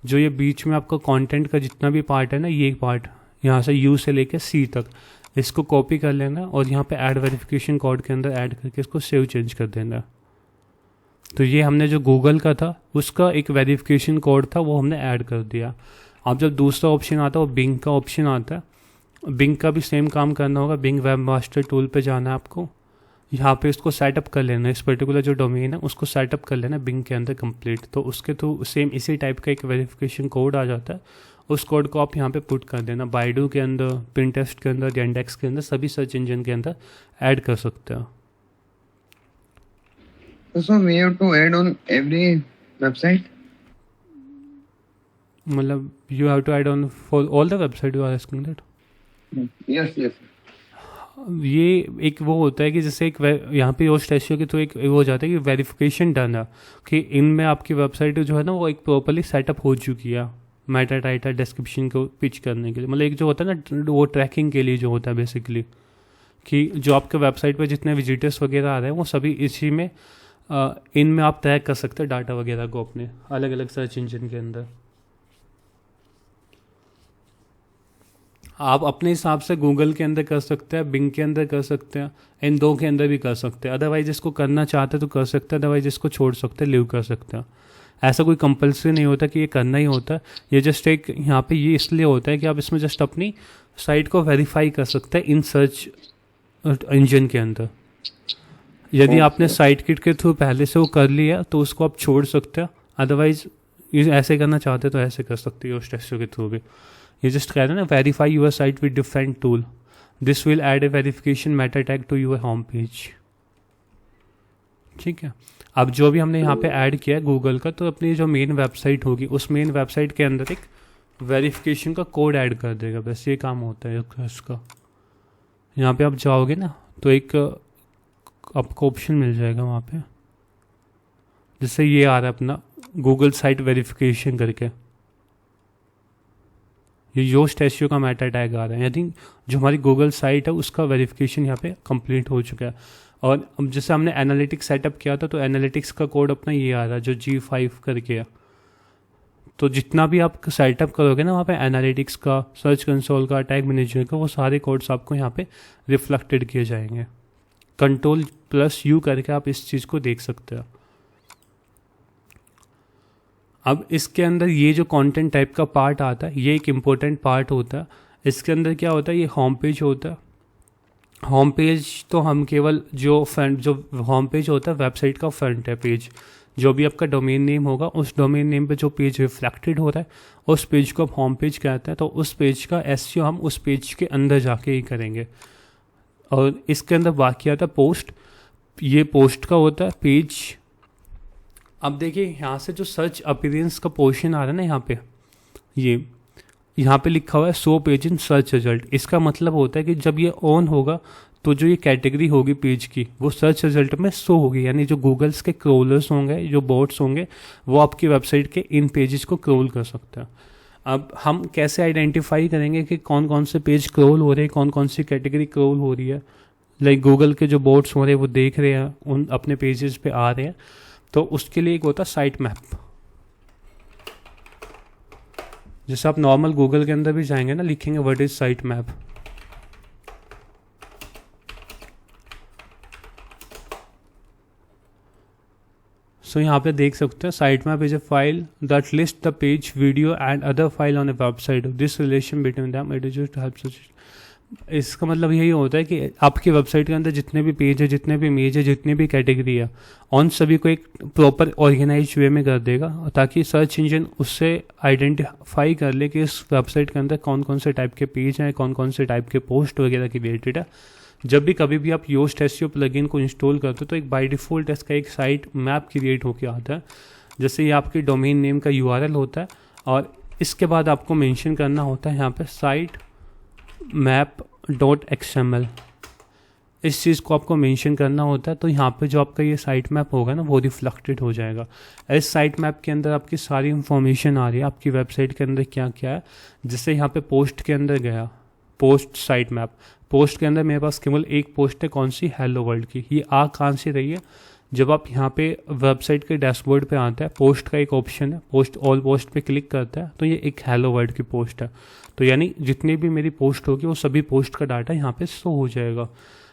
Speaker 1: जो ये बीच में आपका कंटेंट का जितना भी पार्ट है ना, ये पार्ट यहाँ से U से लेके C तक, इसको कॉपी कर लेना और यहाँ पे ऐड वेरिफिकेशन कोड के अंदर ऐड करके इसको सेव चेंज कर देना। तो ये हमने जो गूगल का था उसका एक वेरिफिकेशन कोड था, वो हमने ऐड कर दिया। अब जब दूसरा ऑप्शन आता है वो बिंग का ऑप्शन आता है। बिंग का भी सेम काम करना होगा। बिंग वेब मास्टर टूल पे जाना है आपको, यहाँ पे इसको सेटअप कर लेना है। इस पर्टिकुलर जो डोमेन है उसको सेटअप कर लेना बिंग के अंदर कंप्लीट। तो उसके थ्रू सेम इसी टाइप का एक वेरिफिकेशन कोड आ जाता है। उस कोड को आप यहाँ पे पुट कर देना। बाइडू के अंदर, पिंटेस्ट के अंदर, यांडेक्स के अंदर, सभी सर्च इंजन के अंदर ऐड कर सकते हो।
Speaker 3: So we have to add on every website?
Speaker 1: मतलब you have to add on for all the website, you are asking that?
Speaker 3: Yes, yes.
Speaker 1: ये एक वो होता है कि जैसे एक यहाँ पे योस्ट एसईओ के, तो एक वो हो जाता है कि वेरिफिकेशन डन है कि इनमें आपकी वेबसाइट जो है ना वो एक प्रॉपरली सेटअप हो चुकी है मेटा टाइटल डिस्क्रिप्शन को पिच करने के लिए। मतलब एक जो होता है ना वो ट्रैकिंग के लिए जो होता है बेसिकली, कि जो आपके वेबसाइट पे जितने विजिटर्स वगैरह आ रहे हैं वो सभी इसी में इनमें आप ट्रैक कर सकते हैं डाटा वगैरह को अपने अलग अलग सर्च इंजन के अंदर। आप अपने हिसाब से गूगल के अंदर कर सकते हैं, बिंग के अंदर कर सकते हैं, इन दो के अंदर भी कर सकते हैं। अदरवाइज इसको करना चाहते हैं तो कर सकते हैं, अदरवाइज इसको छोड़ सकते हैं, लीव कर सकते हैं। ऐसा कोई कंपल्सरी नहीं होता कि ये करना ही होता है। ये जस्ट एक यहाँ पे ये इसलिए होता है कि आप इसमें जस्ट अपनी साइट को वेरीफाई कर सकते हैं इन सर्च इंजन के अंदर। यदि आपने साइट किट के थ्रू पहले से वो कर लिया तो उसको आप छोड़ सकते हैं, अदरवाइज ऐसे करना चाहते हैं तो ऐसे कर सकते हो योस्ट एसईओ के थ्रू भी। ये जस्ट कह रहे हैं ना, verify your site with different tool, this will add a verification meta tag to your home page. ठीक है। अब जो भी हमने यहाँ पे ऐड किया है गूगल का, तो अपनी जो मेन वेबसाइट होगी उस मेन वेबसाइट के अंदर एक वेरिफिकेशन का कोड ऐड कर देगा। बस ये काम होता है इसका। यहाँ पे आप जाओगे ना तो एक आपको ऑप्शन मिल जाएगा वहाँ पे, जिससे ये आ रहा है अपना गूगल साइट वेरिफिकेशन करके। ये योस्ट एसईओ का मेटा टैग आ रहा है, यानी जो हमारी गूगल साइट है उसका वेरिफिकेशन यहाँ पे कंप्लीट हो चुका है। और अब जैसे हमने एनालिटिक्स सेटअप किया था तो एनालिटिक्स का कोड अपना ये आ रहा है जो G5 करके है। तो जितना भी आप सेटअप करोगे ना वहाँ पे एनालिटिक्स का, सर्च कंसोल का, टैग मैनेजर का, वो सारे कोड्स आपको यहाँ पे रिफ्लेक्टेड किए जाएंगे। Ctrl+U करके आप इस चीज़ को देख सकते हो। अब इसके अंदर ये जो कंटेंट टाइप का पार्ट आता है ये एक इम्पोर्टेंट पार्ट होता है। इसके अंदर क्या होता है, ये होम पेज होता है। होम पेज तो हम केवल जो फ्रंट, जो होम पेज होता है वेबसाइट का फ्रंट है पेज, जो भी आपका डोमेन नेम होगा उस डोमेन नेम पे जो पेज रिफ्लेक्टेड हो रहा है उस पेज को आप होम पेज कहते हैं। तो उस पेज का एसईओ हम उस पेज के अंदर जाके ही करेंगे। और इसके अंदर बाकी आता है पोस्ट। ये पोस्ट का होता है पेज। अब देखिए यहाँ से जो सर्च अपीयरेंस का पोर्शन आ रहा है ना, यहाँ पे ये यहाँ पे लिखा हुआ है show page in search result. इसका मतलब होता है कि जब ये ऑन होगा तो जो ये कैटेगरी होगी पेज की वो सर्च रिजल्ट में शो होगी। यानी जो गूगल्स के क्रोलर्स होंगे, जो बोट्स होंगे, वो आपकी वेबसाइट के इन पेजेस को क्रोल कर सकते हैं। अब हम कैसे आइडेंटिफाई करेंगे कि कौन कौन से पेज क्रोल हो रहे हैं, कौन कौन सी कैटेगरी क्रोल हो रही है। लाइक गूगल के जो बोट्स हो रहे हैं वो देख रहे हैं, उन अपने पेजेस पे आ रहे हैं। तो उसके लिए एक होता है साइट मैप। जैसे आप नॉर्मल गूगल के अंदर भी जाएंगे ना, लिखेंगे व्हाट इज साइट मैप। सो यहाँ पे देख सकते हैं site map is a file that list the page, video and other file on A website. This relation between them it is just helps. इसका मतलब यही होता है कि आपकी वेबसाइट के अंदर जितने भी पेज है, जितने भी इमेज है, जितनी भी कैटेगरी है, उन सभी को एक प्रॉपर ऑर्गेनाइज वे में कर देगा, ताकि सर्च इंजन उससे आइडेंटिफाई कर ले कि इस वेबसाइट के अंदर कौन कौन से टाइप के पेज हैं, कौन कौन से टाइप के पोस्ट वगैरह की रिलेटेड है। जब भी कभी भी आप योस्ट एसईओ प्लगइन को इंस्टॉल करते हो तो एक बाय डिफ़ॉल्ट इसका एक साइट मैप क्रिएट होकर आता है। जैसे ये आपके डोमेन नेम का यूआरएल होता है, और इसके बाद आपको मेंशन करना होता है यहाँ पे साइट मैप .xml। इस चीज़ को आपको मेंशन करना होता है, तो यहाँ पे जो आपका ये साइट मैप होगा ना, वो रिफ्लेक्टेड हो जाएगा। इस साइट मैप के अंदर आपकी सारी इंफॉर्मेशन आ रही है आपकी वेबसाइट के अंदर क्या क्या है। जैसे यहाँ पे पोस्ट के अंदर गया, पोस्ट साइट मैप, पोस्ट के अंदर मेरे पास केवल एक पोस्ट है, कौन सी, हेलो वर्ल्ड की। ये आ कहाँ से रही है, जब आप यहाँ पे वेबसाइट के डैशबोर्ड पे आते हैं, पोस्ट का एक ऑप्शन है, पोस्ट ऑल पोस्ट पे क्लिक करता है तो ये एक हेलो वर्ल्ड की पोस्ट है। तो यानी जितनी भी मेरी पोस्ट होगी वो सभी पोस्ट का डाटा यहाँ पे शो हो जाएगा।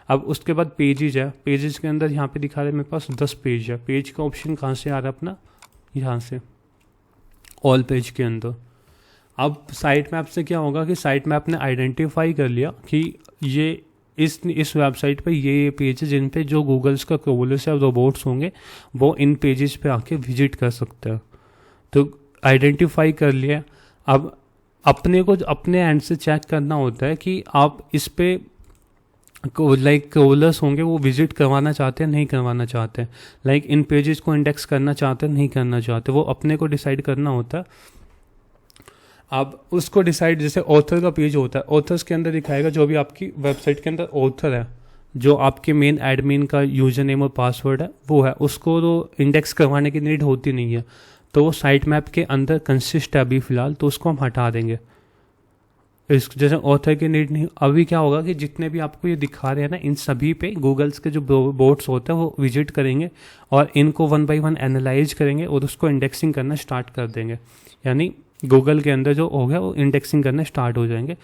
Speaker 1: अब उसके बाद पेजेज है, पेजेस के अंदर यहाँ पे दिखा रहे हैं मेरे पास 10 पेज है। पेज का ऑप्शन कहाँ से आ रहा है अपना, यहाँ से ऑल पेज के अंदर। अब साइट मैप से क्या होगा कि साइट मैप ने आइडेंटिफाई कर लिया कि ये इस वेबसाइट पे ये पेज है जिन पे जो गूगल्स का क्रोलर्स या रोबोट्स होंगे वो इन पेजेस पे आके विजिट कर सकते हैं। तो आइडेंटिफाई कर लिया। अब अपने को अपने एंड से चेक करना होता है कि आप इस पे लाइक क्रोलर्स होंगे वो विजिट करवाना चाहते हैं नहीं करवाना चाहते हैं, लाइक इन पेजेस को इंडेक्स करना चाहते हैं नहीं करना चाहते, वो अपने को डिसाइड करना होता है। अब उसको डिसाइड, जैसे ऑथर का पेज होता है, ऑथर्स के अंदर दिखाएगा जो भी आपकी वेबसाइट के अंदर ऑथर है, जो आपके मेन एडमिन का यूजर नेम और पासवर्ड है वो है, उसको तो इंडेक्स करवाने की नीड होती नहीं है, तो वो साइट मैप के अंदर कंसिस्ट है अभी फ़िलहाल, तो उसको हम हटा देंगे। इस जैसे ऑथर की नीड नहीं। अभी क्या होगा कि जितने भी आपको ये दिखा रहे हैं ना, इन सभी पे गूगल्स के जो बोट्स होते हैं वो विजिट करेंगे और इनको 1 बाय 1 एनालाइज करेंगे और उसको इंडेक्सिंग करना स्टार्ट कर देंगे। यानी गूगल के अंदर जो हो गया वो इंडेक्सिंग करना स्टार्ट हो जाएंगे।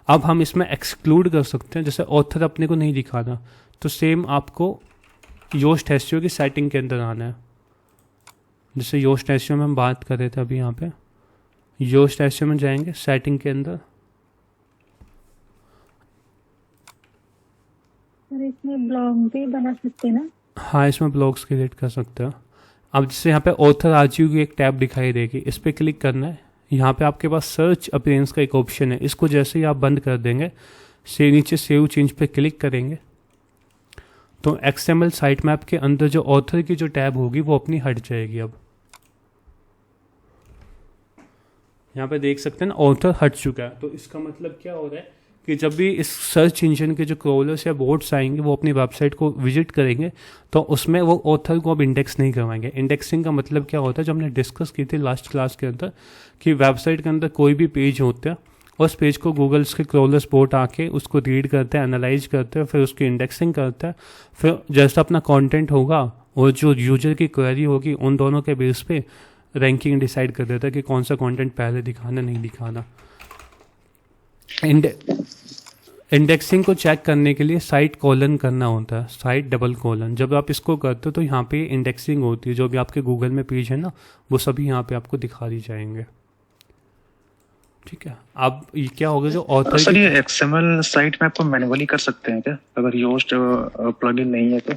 Speaker 1: अब हम इसमें एक्सक्लूड कर सकते हैं, जैसे ऑथर अपने को नहीं दिखाना तो सेम आपको योस्ट एसईओ की सेटिंग के अंदर आना है। जैसे योस्ट एसईओ में हम बात कर रहे थे अभी, यहाँ पे योस्ट एसईओ में जाएंगे, सेटिंग के अंदर
Speaker 4: इसमें ब्लॉग भी बना सकते हैं ना?
Speaker 1: हाँ, इसमें ब्लॉग्स क्रिएट कर सकते हैं। अब जैसे यहाँ पे ऑथर आर्चिव की एक टैब दिखाई देगी, इस पर क्लिक करना है। यहाँ पे आपके पास सर्च अपीयरेंस का एक ऑप्शन है, इसको जैसे ही आप बंद कर देंगे से नीचे सेव चेंज पे क्लिक करेंगे तो XML साइट मैप के अंदर जो ऑथर की जो टैब होगी वो अपनी हट जाएगी। अब यहाँ पे देख सकते हैं ना, ऑथर हट चुका है। तो इसका मतलब क्या हो रहा है कि जब भी इस सर्च इंजन के जो क्रोलर्स या बोट्स आएंगे वो अपनी वेबसाइट को विजिट करेंगे तो उसमें वो ऑथर को अब इंडेक्स नहीं करवाएंगे। इंडेक्सिंग का मतलब क्या होता है, जो हमने डिस्कस की थी लास्ट क्लास के अंदर, कि वेबसाइट के अंदर कोई भी पेज होता है उस पेज को गूगल्स के क्रोलर्स बोट आके उसको रीड करते हैं, एनालाइज करते हैं, फिर उसकी इंडेक्सिंग करते हैं। फिर जैसा अपना कॉन्टेंट होगा और जो यूजर की क्वेरी होगी उन दोनों के बेस पे रैंकिंग डिसाइड कर देता है कि कौन सा कंटेंट पहले दिखाना नहीं दिखाना। इंडेक्सिंग को चेक करने के लिए साइट कोलन करना होता है, साइट डबल कोलन। जब आप इसको करते हो तो यहाँ पे इंडेक्सिंग होती है, जो भी आपके गूगल में पेज है ना वो सभी यहाँ पे आपको दिखा दी जाएंगे। ठीक है। अब ये क्या होगा, जो ऑथर
Speaker 8: सर ये XML साइट मैप को मैन्युअली कर सकते हैं क्या, अगर योस्ट प्लगइन नहीं है तो?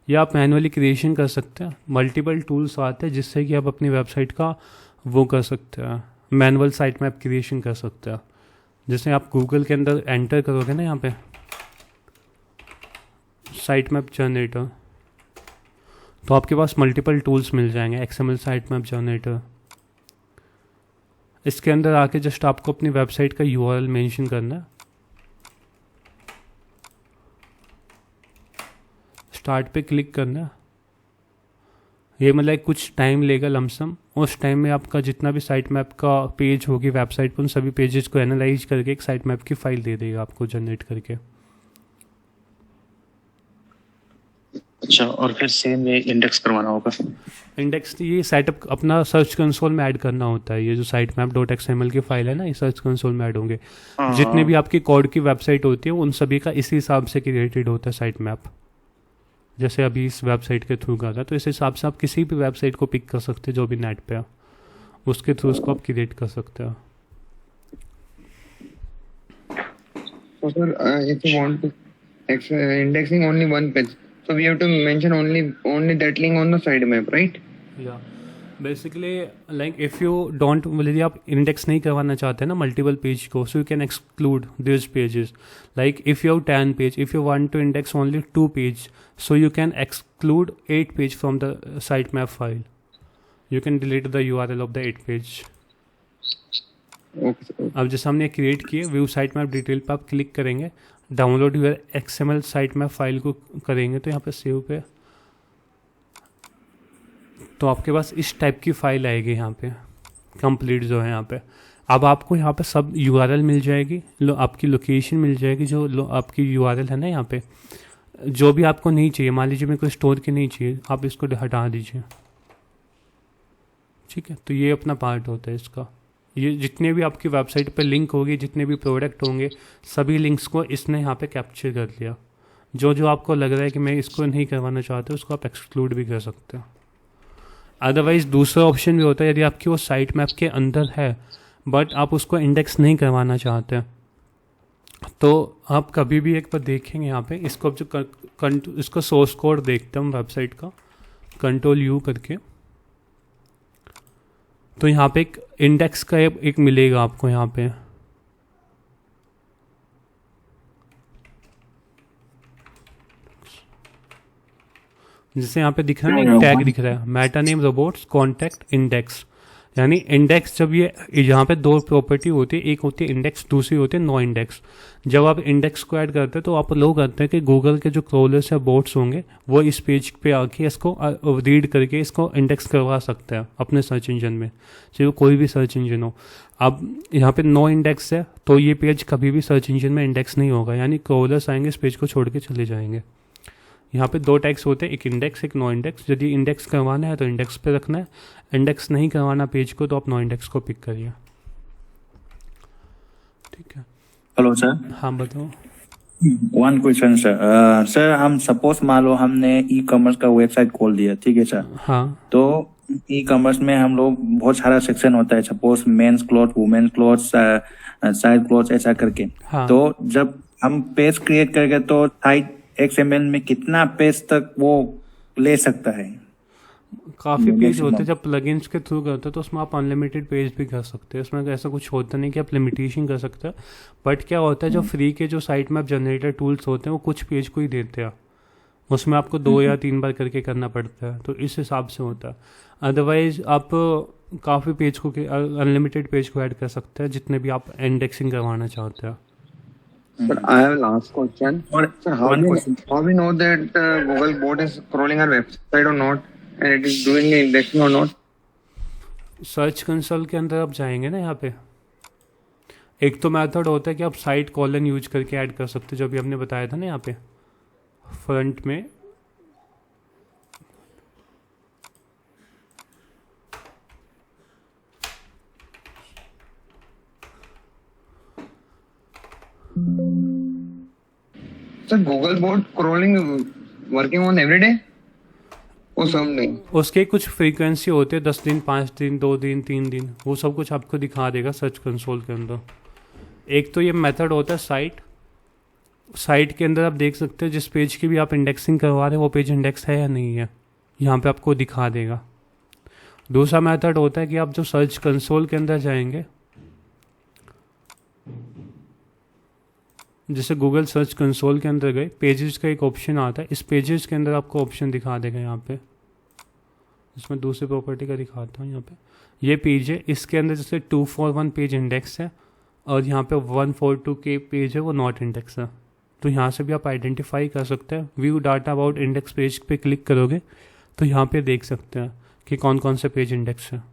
Speaker 1: या आप मैनुअली क्रिएशन कर सकते हैं। मल्टीपल टूल्स आते हैं जिससे कि आप अपनी वेबसाइट का वो कर सकते हैं, मैनुअल साइट मैप क्रिएशन कर सकते हैं। जैसे आप गूगल के अंदर एंटर करोगे ना यहाँ पे साइट मैप जनरेटर, तो आपके पास मल्टीपल टूल्स मिल जाएंगे। XML साइट मैप जनरेटर, इसके अंदर आके जस्ट आपको अपनी वेबसाइट का URL मेंशन करना है, स्टार्ट पे क्लिक करना है। ये मतलब कुछ टाइम लेगा लमसम, उस टाइम में आपका जितना भी साइट मैप का पेज होगी वेबसाइट पर उन सभी पेजेस को एनालाइज करके एक साइट मैप की फाइल दे देगा आपको जनरेट करके।
Speaker 8: अच्छा, और फिर सेम ये इंडेक्स करवाना होगा?
Speaker 1: इंडेक्स ये सेटअप अपना सर्च कंसोल में ऐड करना होता है। ये जो साइट मैप .xml की फाइल है ना, ये सर्च कंसोल में ऐड होंगे। जितने भी आपकी कोड की वेबसाइट होती है उन सभी का इसी हिसाब से क्रिएटेड होता है साइट मैप। जैसे अभी इस वेबसाइट के थ्रू का था तो इस हिसाब से आप किसी भी वेबसाइट को पिक कर सकते हैं जो भी नेट पे है, उसके थ्रू उसको आप क्रिएट कर सकते हो।
Speaker 3: So sir, if you want to indexing only one page, so we have to mention only that link on the sitemap, right?
Speaker 1: या basically like if you don't, यदि आप इंडेक्स नहीं करवाना चाहते ना मल्टीपल पेज को, so you can exclude this pages. Like if you have 10 page, if you want to index only 2 page, so you can exclude 8 page from the site map file. You can delete the URL of the 8 page. अब जैसे हमने create किए view site map detail पर आप click करेंगे, download your XML site map file को करेंगे तो यहाँ पे सेव पे, तो आपके पास इस टाइप की फाइल आएगी यहाँ पे कंप्लीट जो है यहाँ पे. अब आपको यहाँ पे सब URL मिल जाएगी, आपकी लोकेशन मिल जाएगी, जो आपकी URL है ना यहाँ पे, जो भी आपको नहीं चाहिए, मान लीजिए मेरे को स्टोर की नहीं चाहिए, आप इसको हटा दीजिए. ठीक है, तो ये अपना पार्ट होता है इसका. ये जितने भी आपकी वेबसाइट पे लिंक होगी, जितने भी प्रोडक्ट होंगे, सभी लिंक्स को इसने यहाँ पे कैप्चर कर लिया. जो आपको लग रहा है कि मैं इसको नहीं करवाना चाहता, उसको आप एक्सक्लूड भी कर सकते हो. अदरवाइज़ दूसरा ऑप्शन भी होता है, यदि आपकी वो साइट मैप के अंदर है बट आप उसको इंडेक्स नहीं करवाना चाहते, तो आप कभी भी एक बार देखेंगे यहाँ पे इसको, जो इसको सोर्स कोड देखते हैं वेबसाइट का, Ctrl+U करके, तो यहाँ पे एक इंडेक्स का एक मिलेगा आपको यहाँ पे. जैसे यहाँ पे दिख रहा है ना, एक टैग दिख रहा है, Meta name robots contact index, यानी इंडेक्स. जब ये यहाँ पे 2 प्रॉपर्टी होती है, एक होती है इंडेक्स, दूसरी होती है नो इंडेक्स. जब आप इंडेक्स को ऐड करते हैं तो आप लोग करते हैं कि गूगल के जो क्रोलर्स या बोट्स होंगे वो इस पेज पे आके इसको रीड करके इसको इंडेक्स करवा सकते हैं अपने सर्च इंजन में, चाहे वो कोई भी सर्च इंजन हो. अब यहाँ पे नो इंडेक्स है तो ये पेज कभी भी सर्च इंजन में इंडेक्स नहीं होगा, यानी क्रोलर्स आएंगे इस पेज को छोड़ के चले जाएंगे. यहाँ पे 2 टैग्स होते हैं, एक इंडेक्स एक नो इंडेक्स. यदि इंडेक्स करवाना है तो इंडेक्स पे रखना है, इंडेक्स नहीं करवाना पेज को तो आप नो इंडेक्स को पिक करिए. ठीक है.
Speaker 7: Hello sir.
Speaker 1: हाँ बताओ.
Speaker 7: One question sir. सर हम सपोज मान लो हमने ई-कॉमर्स का वेबसाइट खोल दिया, ठीक है सर.
Speaker 1: हाँ.
Speaker 7: तो ई-कॉमर्स में हम लोग बहुत सारा सेक्शन होता है, suppose men's cloth, women's cloth, side cloth, ऐसा करके.
Speaker 1: हाँ.
Speaker 7: तो जब हम पेज क्रिएट करेंगे तो साइट XML में कितना पेज तक वो ले सकता है?
Speaker 1: काफ़ी पेज होते हैं. जब प्लगइन्स के थ्रू करते हैं तो उसमें आप अनलिमिटेड पेज भी कर सकते हैं, उसमें ऐसा कुछ होता नहीं कि आप लिमिटेशन कर सकते हैं. बट क्या होता है, जो फ्री के जो साइट मैप जनरेटर टूल्स होते हैं वो कुछ पेज को ही देते हैं, उसमें आपको 2 या 3 बार करके करना पड़ता है, तो इस हिसाब से होता है. अदरवाइज आप काफ़ी पेज को, अनलिमिटेड पेज को ऐड कर सकते हैं जितने भी आप इंडेक्सिंग करवाना चाहते हैं.
Speaker 3: But I have a last question. Sir, how we know that Google bot is crawling our website or not, and it is doing the indexing or not?
Speaker 1: Search console के अंदर आप जाएंगे ना, यहाँ पे एक तो मेथड होता है कि आप साइट कॉलन यूज करके ऐड कर सकते हो, जो भी हमने बताया था ना यहाँ पे फ्रंट में.
Speaker 3: Sir, Google bot crawling working on every day or someday?
Speaker 1: उसके कुछ फ्रीक्वेंसी होते हैं, 10 दिन, 5 दिन, 2 दिन, 3 दिन, वो सब कुछ आपको दिखा देगा सर्च कंसोल के अंदर. एक तो ये मेथड होता है साइट के अंदर आप देख सकते हैं जिस पेज की भी आप इंडेक्सिंग करवा रहे हैं वो पेज इंडेक्स है या नहीं है, यहाँ पे आपको दिखा देगा. दूसरा मेथड होता है कि आप जो सर्च कंसोल के अंदर जाएंगे, जैसे गूगल सर्च कंसोल के अंदर गए, पेजेस का एक ऑप्शन आता है, इस पेजेस के अंदर आपको ऑप्शन दिखा देगा यहाँ पे. इसमें दूसरी प्रॉपर्टी का दिखाता हूँ. यहाँ पे ये पेज है, इसके अंदर जैसे 241 पेज इंडेक्स है और यहाँ पे 142 के पेज है वो नॉट इंडेक्स है. तो यहाँ से भी आप आइडेंटिफाई कर सकते हैं. View data about index page पे क्लिक करोगे तो यहाँ पे देख सकते हैं कि कौन कौन से पेज इंडेक्स है.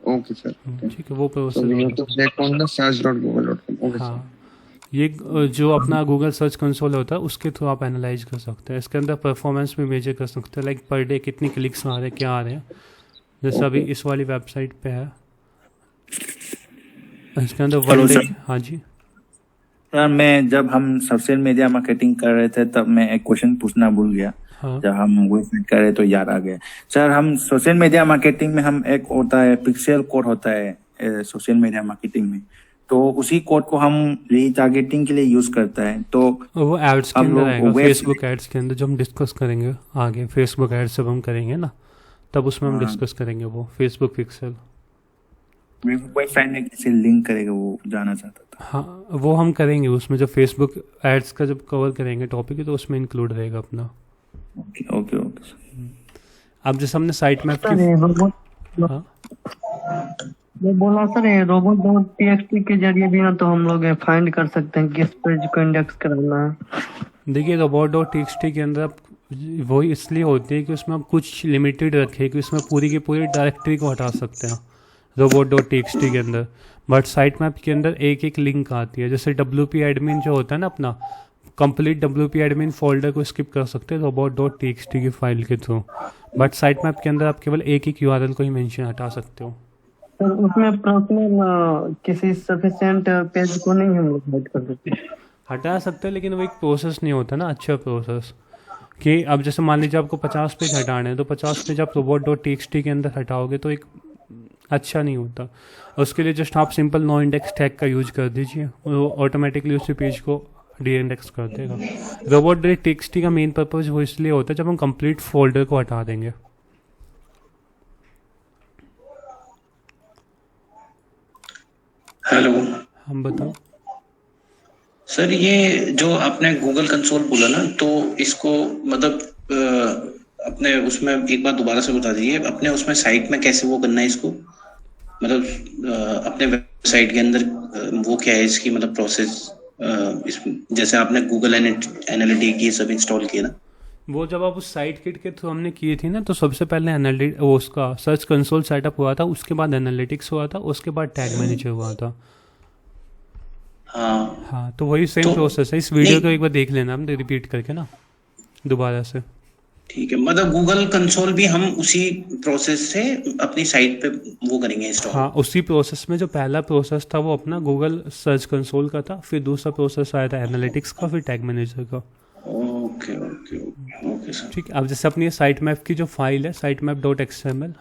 Speaker 3: Okay, sir.
Speaker 1: ठीक है, वो
Speaker 3: So we have to select on the search.google.com. Okay, sir.
Speaker 1: हाँ, ये जो अपना गूगल सर्च कंसोल होता है उसके थ्रू आप एनालाइज कर सकते हैं. इसके अंदर परफॉर्मेंस भी मेजर कर सकते हैं, लाइक पर डे कितनी क्लिक्स आ रहे हैं, क्या आ रहे हैं. जैसे अभी इस वाली वेबसाइट पे है, इसके अंदर वन डे. हाँ जी
Speaker 7: सर, मैं जब हम सोशल मीडिया मार्केटिंग कर रहे थे तब मैं एक क्वेश्चन पूछना भूल गया.
Speaker 1: हाँ.
Speaker 7: जब हम वेबसाइट कर रहे तो याद आ गया. सर, हम सोशल मीडिया मार्केटिंग में हम एक होता है पिक्सेल कोड होता है, सोशल मीडिया मार्केटिंग में, तो उसी कोड को हम रीटारगेटिंग के लिए यूज करता है। तो
Speaker 1: वो एड्स के
Speaker 7: अब
Speaker 1: अंदर
Speaker 7: लोग
Speaker 1: आएगा,
Speaker 7: वेब
Speaker 1: फेसबुक एड्स के अंदर, जो हम डिस्कस करेंगे आगे, फेसबुक एड्स जब हम करेंगे ना, तब उसमें हम
Speaker 7: हाँ।
Speaker 1: डिस्कस करेंगे वो फेसबुक पिक्सल।
Speaker 7: कोई फ्रेंड ने कैसे लिंक करेगा वो जानना चाहता था।
Speaker 1: हाँ, वो हम करेंगे उसमें, जब फेसबुक एड्स का जब कवर करेंगे टॉपिक, तो उसमें इंक्लूड रहेगा अपना।
Speaker 7: Okay okay okay.
Speaker 1: अब जैसे हमने साइट मैप
Speaker 5: सर
Speaker 1: की,
Speaker 5: ये रोबोट,
Speaker 1: हाँ
Speaker 5: मैं बोला सर ये रोबोट डॉट टीएक्सटी के जरिए भी ना तो हम लोग फाइंड कर सकते हैं किस पेज को इंडेक्स कराना है।
Speaker 1: देखिए रोबोट डॉट टीएक्सटी के अंदर आप, वो इसलिए होती है कि उसमें आप कुछ लिमिटेड रखें कि उसमें पूरी की पूरी डायरेक्टरी को हटा सकते हैं रोबोट डॉट टीएक्सटी के अंदर। बट साइट मैप के अंदर एक एक लिंक आती है, जैसे WP एडमिन जो होता है ना अपना, कंप्लीट WP एडमिन फोल्डर को स्किप कर सकते हैं रोबोट डॉट टीएक्सटी की फाइल के थ्रू। बट साइट मैप के अंदर आप केवल एक एक URL को ही मेंशन हटा सकते हो।
Speaker 5: सर उसमें पर्सनल किसी सफिशिएंट पेज को नहीं हम लोग हाइड कर सकते।
Speaker 1: हटा सकते हैं, लेकिन वो एक प्रोसेस नहीं होता ना, अच्छा प्रोसेस, कि अब जैसे मान लीजिए आपको 50 पेज हटाने हैं, तो 50 पेज आप रोबोट डॉट टीएक्सटी के अंदर हटाओगे तो एक अच्छा नहीं होता। उसके लिए जस्ट आप सिंपल नो इंडेक्स टैग का यूज कर दीजिए, वो ऑटोमेटिकली उसी पेज को डी इंडेक्स कर देगा। रोबोट डॉट टीएक्सटी का मेन पर्पज वो इसलिए होता है जब हम कंप्लीट फोल्डर को हटा देंगे।
Speaker 6: हेलो
Speaker 1: हम बताओ।
Speaker 6: सर, ये जो आपने गूगल कंसोल बोला ना, तो इसको मतलब अपने उसमें एक बार दोबारा से बता दीजिए, अपने उसमें साइट में कैसे वो करना है इसको, मतलब अपने वेबसाइट के अंदर वो क्या है इसकी मतलब प्रोसेस, जैसे आपने गूगल एनालिटिक ये सब इंस्टॉल किया ना,
Speaker 1: वो जब आप उस साइट किट के थ्रू हमने किए थी ना, तो सबसे पहले वो उसका सर्च कंसोल सेटअप हुआ था, उसके बाद एनालिटिक्स हुआ था, उसके बाद टैग मैनेजर हुआ था। हाँ, तो वही सेम प्रोसेस है। इस वीडियो को एक बार देख लेना, हम रिपीट करके ना दोबारा से।
Speaker 6: ठीक है, मतलब गूगल कंसोल भी हम उसी प्रोसेस से अपनी साइट पे वो करेंगे इंस्टॉल।
Speaker 1: हाँ, उसी प्रोसेस में जो पहला प्रोसेस था वो अपना गूगल सर्च कंसोल का था, फिर दूसरा प्रोसेस आया था एनालिटिक्स का, फिर टैग मैनेजर का।
Speaker 6: Okay okay okay sir.
Speaker 1: ठीक है, अब जैसे अपनी साइट मैप की जो फाइल है साइट मैप .xml,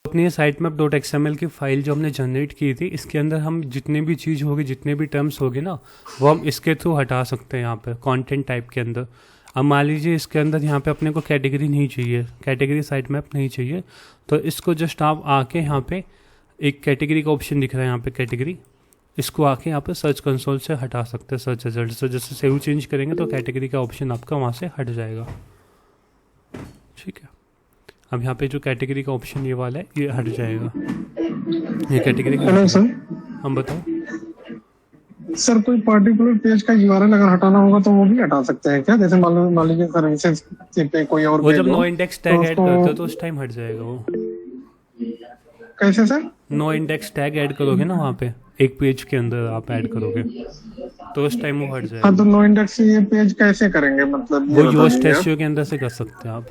Speaker 1: अपनी साइट मैप .xml की फाइल जो हमने जनरेट की थी, इसके अंदर हम जितने भी चीज़ होगी, जितने भी टर्म्स होगी ना, वो हम इसके थ्रू हटा सकते हैं यहाँ पे कंटेंट टाइप के अंदर। अब मान लीजिए इसके अंदर यहाँ पे अपने को कैटेगरी नहीं चाहिए, कैटेगरी साइट मैप नहीं चाहिए, तो इसको जस्ट आप आके यहाँ पे एक कैटेगरी का ऑप्शन दिख रहा है यहाँ पे कैटेगरी, इसको आके यहाँ पे सर्च कंसोल से हटा सकते हैं सर्च रिजल्ट से। जैसे सेव चेंज करेंगे तो कैटेगरी का ऑप्शन आपका वहाँ से हट जाएगा। ठीक है, अब यहाँ पे जो कैटेगरी का ऑप्शन ये वाला है ये हट जाएगा, ये कैटेगरी का।
Speaker 2: Hello sir.
Speaker 1: हम बताओ
Speaker 2: सर, कोई पर्टिकुलर पेज का URL अगर हटाना होगा तो वो भी हटा सकते हैं क्या? जैसे मान लीजिए सर्विसेज पे कोई और
Speaker 1: वो
Speaker 2: पेज
Speaker 1: जब
Speaker 2: हो,
Speaker 1: नो इंडेक्स टैग
Speaker 2: तो
Speaker 1: ऐड
Speaker 2: उसको-
Speaker 1: करते हो तो उस टाइम हट जाएगा वो।
Speaker 2: कैसे sir?
Speaker 1: No index tag add करोगे ना वहाँ पे, एक पेज के अंदर आप ऐड करोगे तो उस टाइम वो हट जाएगा।
Speaker 2: हाँ, तो नो इंडेक्स से ये पेज कैसे करेंगे, मतलब ये
Speaker 1: वो
Speaker 2: बता
Speaker 1: यूएस
Speaker 2: दीजिए आप।
Speaker 1: टेस्टियो के अंदर से कर सकते हैं आप।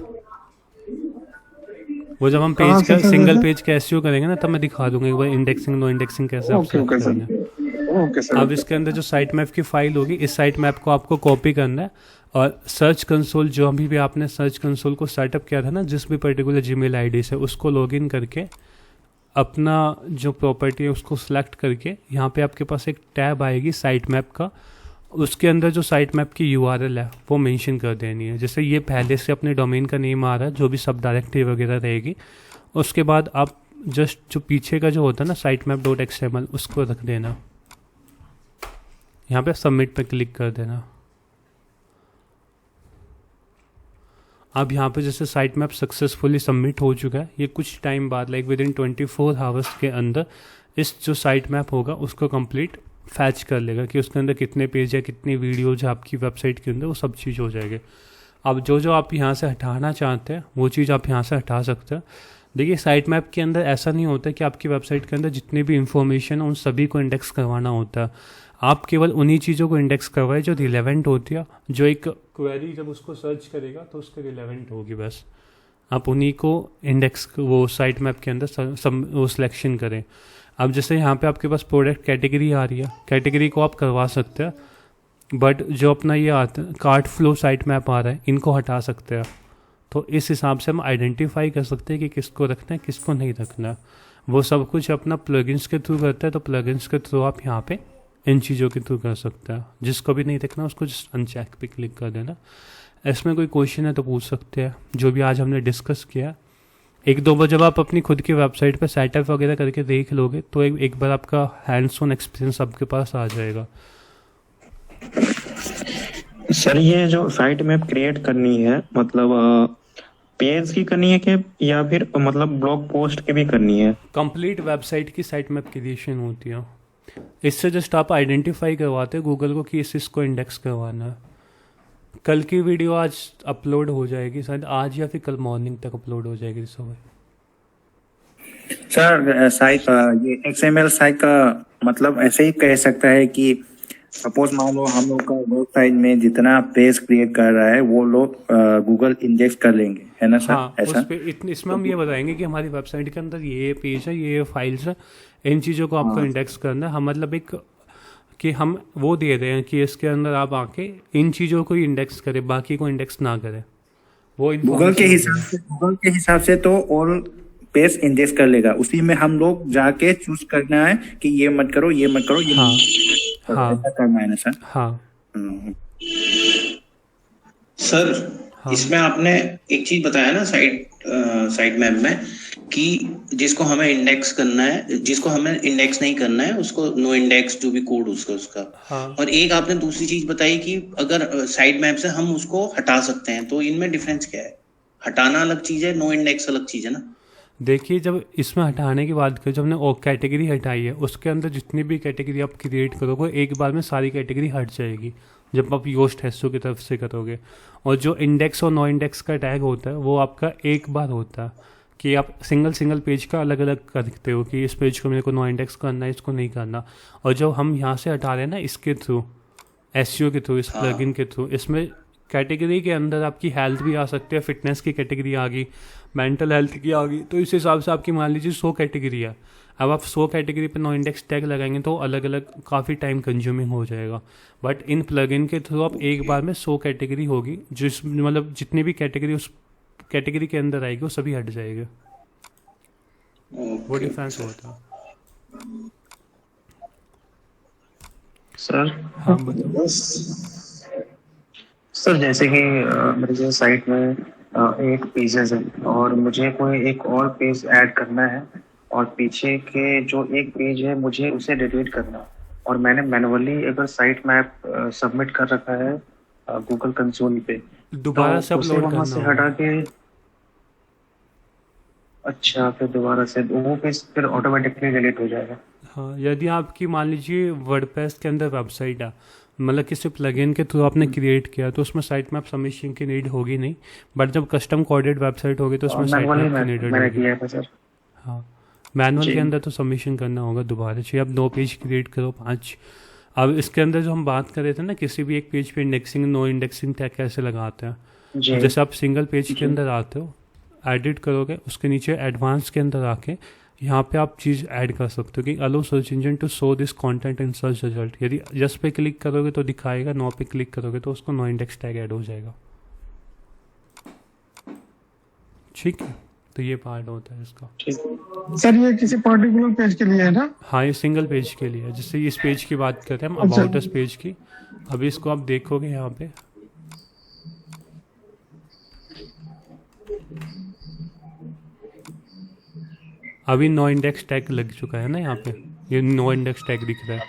Speaker 1: वो जब हम
Speaker 2: कहाँ
Speaker 1: पेज
Speaker 2: से
Speaker 1: का
Speaker 2: सर
Speaker 1: सिंगल
Speaker 2: वैसे?
Speaker 1: पेज का एसईओ करेंगे ना, तब मैं दिखा दूंगा एक बार इंडेक्सिंग नो इंडेक्सिंग कैसे आप
Speaker 2: ओके
Speaker 1: select
Speaker 2: ओके सर,
Speaker 1: करेंगे।
Speaker 2: Okay sir.
Speaker 1: अब इसके अंदर जो साइट मैप की फाइल होगी, इस साइट मैप को आपको कॉपी करना है और सर्च कंसोल, जो अभी भी आपने सर्च कंसोल को सेटअप किया था ना जिस भी पर्टिकुलर जीमेल आईडी से, उसको लॉगिन करके अपना जो प्रॉपर्टी है उसको सिलेक्ट करके यहाँ पे आपके पास एक टैब आएगी साइट मैप का, उसके अंदर जो साइट मैप की URL है वो मेंशन कर देनी है। जैसे ये पहले से अपने डोमेन का नेम आ रहा है, जो भी सब डायरेक्टरी वगैरह रहेगी, उसके बाद आप जस्ट जो पीछे का जो होता है ना साइट मैप .xml उसको रख देना, यहाँ पे सबमिट पे क्लिक कर देना। अब यहाँ पे जैसे साइट मैप सक्सेसफुली सबमिट हो चुका है, ये कुछ टाइम बाद लाइक विद इन 24 आवर्स के अंदर इस जो साइट मैप होगा उसको कंप्लीट फैच कर लेगा कि उसके अंदर कितने पेज है, कितनी वीडियोज है आपकी वेबसाइट के अंदर, वो सब चीज़ हो जाएगी। अब जो आप यहाँ से हटाना चाहते हैं वो चीज़ आप यहाँ से हटा सकते हैं। देखिए साइट मैप के अंदर ऐसा नहीं होता कि आपकी वेबसाइट के अंदर जितने भी इंफॉर्मेशन है उन सभी को इंडेक्स करवाना होता है। आप केवल उन्हीं चीज़ों को इंडेक्स करवाए जो रिलेवेंट होती है, जो एक क्वेरी जब उसको सर्च करेगा तो उसके रिलेवेंट होगी, बस आप उन्हीं को इंडेक्स वो साइट मैप के अंदर वो सिलेक्शन करें। अब जैसे यहाँ पे आपके पास प्रोडक्ट कैटेगरी आ रही है, कैटेगरी को आप करवा सकते हैं बट जो अपना ये आता है कार्ट फ्लो साइट मैप आ रहा है, इनको हटा सकते हैं। तो इस हिसाब से हम आइडेंटिफाई कर सकते हैं कि किसको रखना है किसको नहीं रखना है। वो सब कुछ अपना प्लगइन्स के थ्रू करता है, तो प्लगइन्स के थ्रू आप यहाँ पे इन चीज़ों के थ्रू कर सकते हैं। जिसको भी नहीं रखना उसको जस्ट अनचेक पे क्लिक कर देना। इसमें कोई क्वेश्चन है तो पूछ सकते हैं, जो भी आज हमने डिस्कस किया। एक दो बार जब आप अपनी खुद की वेबसाइट पे सेटअप वगैरह करके देख लोगे तो एक बार आपका हैंड्स ऑन एक्सपीरियंस आपके पास आ जाएगा।
Speaker 9: सर ये जो साइट मैप क्रिएट करनी है मतलब पेज की करनी है कि या फिर मतलब ब्लॉग पोस्ट की भी करनी है?
Speaker 1: कंप्लीट वेबसाइट की साइट मैप क्रिएशन होती है। इससे जस्ट आप आइडेंटिफाई करवाते हैं गूगल को कि इसको इंडेक्स करवाना है। कल की वीडियो आज अपलोड हो जाएगी, शायद आज या फिर कल मॉर्निंग तक अपलोड हो जाएगी सुबह।
Speaker 7: सर साइट ये XML साइट का मतलब ऐसे ही कह सकता है कि सपोज मान लो हम लोग का वेबसाइट में जितना पेज क्रिएट कर रहा है वो लोग गूगल इंडेक्स कर लेंगे, है ना सर?
Speaker 1: हाँ,
Speaker 7: ऐसा
Speaker 1: इसमें हम ये बताएंगे कि हमारी वेबसाइट के अंदर ये पेज है, ये फाइल्स है, इन चीज़ों को आपको इंडेक्स करना है। हम मतलब एक कि हम वो दे रहे हैं कि इसके अंदर आप आके इन चीज़ों को ही इंडेक्स करें, बाकी को इंडेक्स ना करें। वो
Speaker 7: गूगल के हिसाब से तो ऑल पेज इंडेक्स कर लेगा, उसी में हम लोग जाके चूज करना है कि ये मत करो ये मत करो ये ऐसा करना है ना सर?
Speaker 1: हाँ
Speaker 6: सर इसमें आपने एक चीज बताया ना साइट मैप में कि जिसको हमें इंडेक्स करना है, जिसको हमें इंडेक्स नहीं करना है उसको नो इंडेक्स जो भी कोड उसका
Speaker 1: हाँ।
Speaker 6: और एक आपने दूसरी चीज बताई कि अगर साइट मैप से हम उसको हटा सकते हैं, तो इनमें डिफरेंस क्या है? हटाना अलग चीज है, नो इंडेक्स अलग चीज है ना?
Speaker 1: देखिए, जब इसमें हटाने की बात करें, जब हमने कैटेगरी हटाई है उसके अंदर जितनी भी कैटेगरी आप क्रिएट करोगे एक बार में सारी कैटेगरी हट जाएगी जब आप योस्ट एसईओ की तरफ से करोगे। और जो इंडेक्स और नो इंडेक्स का टैग होता है वो आपका एक बार होता है कि आप सिंगल पेज का अलग अलग करते हो कि इस पेज को मेरे को नो इंडेक्स करना है, इसको नहीं करना। और जब हम यहाँ से हटा रहे हैं ना इसके थ्रू, एसईओ के थ्रू, इस प्लगइन के थ्रू, इसमें कैटेगरी के अंदर आपकी हेल्थ भी आ सकती है, फिटनेस की कैटेगरी आ गई, मेंटल हेल्थ की आ गई। तो इस हिसाब से आपकी मान लीजिए 100 कैटेगरी है। अब आप 100 कैटेगरी पे नो इंडेक्स टैग लगाएंगे तो अलग अलग काफ़ी टाइम कंज्यूमिंग हो जाएगा। बट इन प्लगइन के थ्रू आप एक बार में 100 कैटेगरी होगी, जिस मतलब जितनी भी कैटेगरी उस कैटेगरी के अंदर आएगी वो सभी हट जाएगा। वो डिफरेंस होता है।
Speaker 8: सर
Speaker 1: हाँ बताओ।
Speaker 8: सर जैसे कि मेरे जो साइट में एक पेजेस है और मुझे कोई एक और पेज ऐड करना है और पीछे के जो एक पेज है मुझे उसे डिलीट करना है, और मैंने मैनुअली अगर साइट मैप सबमिट कर रखा है गूगल कंसोल पे,
Speaker 1: दोबारा से
Speaker 8: उसे
Speaker 1: अपलोड
Speaker 8: वहां से
Speaker 1: करना
Speaker 8: हटा के अच्छा फिर दोबारा से वो पेज फिर ऑटोमेटिकली डिलीट हो जाएगा?
Speaker 1: हाँ, यदि आपकी मान लीजिए वर्डप्रेस के अंदर वेबसाइट है, मतलब किसी प्लगइन के थ्रू आपने क्रिएट किया तो उसमें साइट मैप सबमिशन की नीड होगी नहीं। बट जब कस्टम कोडेड वेबसाइट होगी तो उसमें साइट मैप की नीड
Speaker 8: मैंने
Speaker 1: होगी।
Speaker 8: किया था सर।
Speaker 1: हाँ, मैनुअल के अंदर तो सबमिशन करना होगा दोबारा से। आप 2 पेज क्रिएट करो 5। अब इसके अंदर जो हम बात कर रहे थे ना, किसी भी एक पेज पे इंडेक्सिंग नो इंडेक्सिंग टैग कैसे लगाते हैं, जैसे आप सिंगल पेज के अंदर आते हो, एडिट करोगे, उसके नीचे एडवांस के अंदर आके यहाँ पे आप चीज़ ऐड कर सकते हो कि allow search engine to show this content in search result. यदि जस्ट पे क्लिक करोगे तो दिखाएगा, नो पे क्लिक करोगे तो उसको नो इंडेक्स टैग ऐड हो जाएगा। ठीक है, तो ये पार्ट होता है इसका।
Speaker 2: सर ये किसी पर्टिकुलर पेज के लिए है ना?
Speaker 1: हाँ, ये सिंगल पेज के लिए है। जैसे इस पेज की बात करते हैं हम,
Speaker 2: अच्छा।
Speaker 1: अबाउट अस पेज की। अभी इसको आप देखोगे यहाँ पे, अभी नो इंडेक्स टैग लग चुका है ना यहाँ पे, ये नो इंडेक्स टैग दिख रहा है।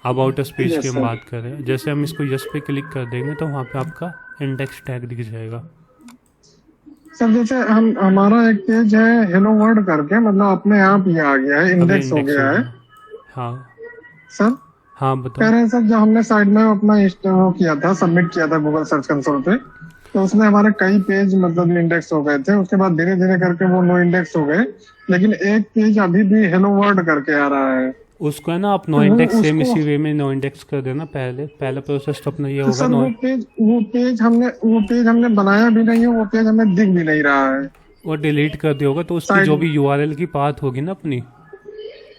Speaker 1: अबाउट अस पेज की हम बात कर रहे हैं। जैसे हम इसको यस पे क्लिक कर देंगे तो वहाँ पे आपका इंडेक्स टैग दिख जाएगा।
Speaker 2: सर जैसे हमारा एक पेज है हेलो वर्ल्ड करके, मतलब अपने आप ही आ गया है, इंडेक्स हो गया है।
Speaker 1: हाँ
Speaker 2: सर
Speaker 1: हाँ
Speaker 2: कह
Speaker 1: बताओ।
Speaker 2: रहे हैं सर, जब हमने साइट में अपना किया था, सबमिट किया था गूगल सर्च कंसोल पे, तो उसमें हमारे कई पेज मतलब इंडेक्स हो गए थे। उसके बाद धीरे धीरे करके वो नो इंडेक्स हो गए, लेकिन एक पेज अभी भी हेलो वर्ल्ड करके आ रहा है।
Speaker 1: उसको है ना आप नो इंडेक्स सेम इसी वे में नो इंडेक्स कर देना। पहला प्रोसेस तो अपना ये
Speaker 2: तो
Speaker 1: होगा
Speaker 2: सर
Speaker 1: नो।
Speaker 2: वो पेज हमने बनाया भी नहीं है, वो पेज हमें दिख भी नहीं रहा है।
Speaker 1: वो डिलीट कर दिया होगा तो उसकी जो भी यूआरएल की पाथ होगी ना अपनी,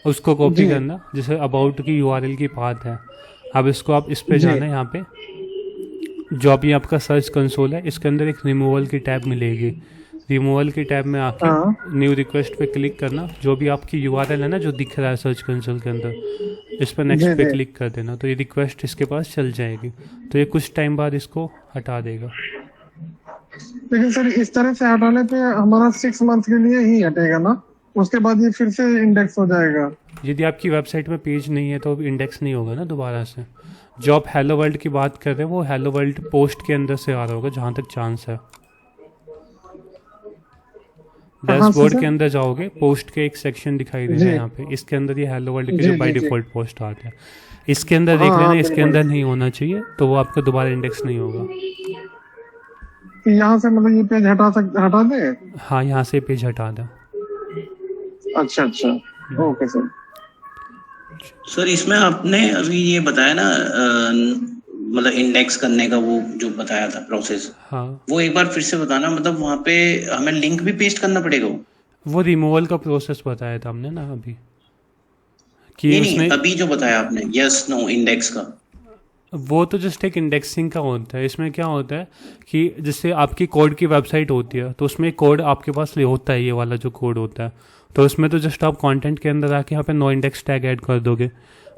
Speaker 1: उसको कॉपी करना। जैसे अबाउट की यूआरएल की पाथ है, अब इसको आप इस पे जाना है, यहाँ पे जो अभी आपका सर्च कंसोल है इसके अंदर एक रिमूवल की टैब मिलेगी। रिमूवल की टैब में आके न्यू रिक्वेस्ट पे क्लिक करना, जो भी आपकी यूआरएल है ना जो दिख रहा है सर्च कंसोल के अंदर, इस पर नेक्स्ट पे क्लिक कर देना, तो ये रिक्वेस्ट इसके पास चल जाएगी। तो ये कुछ टाइम बाद इसको हटा देगा।
Speaker 2: लेकिन सर इस तरह से हटाने पे हमारा 6 मंथ के लिए ही हटेगा ना, उसके बाद ये फिर से इंडेक्स हो जाएगा।
Speaker 1: यदि आपकी वेबसाइट में पेज नहीं है तो इंडेक्स नहीं होगा ना दोबारा से। जो आप हेलो वर्ल्ड की बात कर रहे हैं वो हेलो वर्ल्ड पोस्ट के अंदर से आ रहा होगा जहाँ तक चांस है। डैशबोर्ड के अंदर जाओगे, पोस्ट के एक सेक्शन दिखाई दे रहा है यहाँ पे, इसके अंदर ये हेलो वर्ल्ड के जो बाय डिफॉल्ट पोस्ट आते हैं इसके अंदर देख लेना, इसके अंदर नहीं होना चाहिए, तो वो आपका दोबारा इंडेक्स नहीं होगा।
Speaker 2: यहाँ से मतलब ये पेज हटा दे?
Speaker 1: हाँ, यहाँ से पेज हटा दें।
Speaker 2: अच्छा, ओके सर।
Speaker 6: सर इसमें आपने अभी ये बताया ना, मतलब इंडेक्स करने का वो जो बताया था प्रोसेस,
Speaker 1: हाँ
Speaker 6: वो एक बार फिर से बताना। मतलब वहाँ पे हमें लिंक भी पेस्ट करना पड़ेगा?
Speaker 1: वो रिमूवल का प्रोसेस बताया था हमने ना अभी कि
Speaker 6: नहीं, अभी जो बताया आपने यस नो इंडेक्स का,
Speaker 1: वो तो जस्ट एक इंडेक्सिंग का होता है। इसमें क्या होता है कि जैसे आपकी कोड की वेबसाइट होती है तो उसमें कोड आपके पास होता है, ये वाला जो कोड होता है, तो उसमें तो जस्ट आप कंटेंट के अंदर आके यहाँ पे नो इंडेक्स टैग ऐड कर दोगे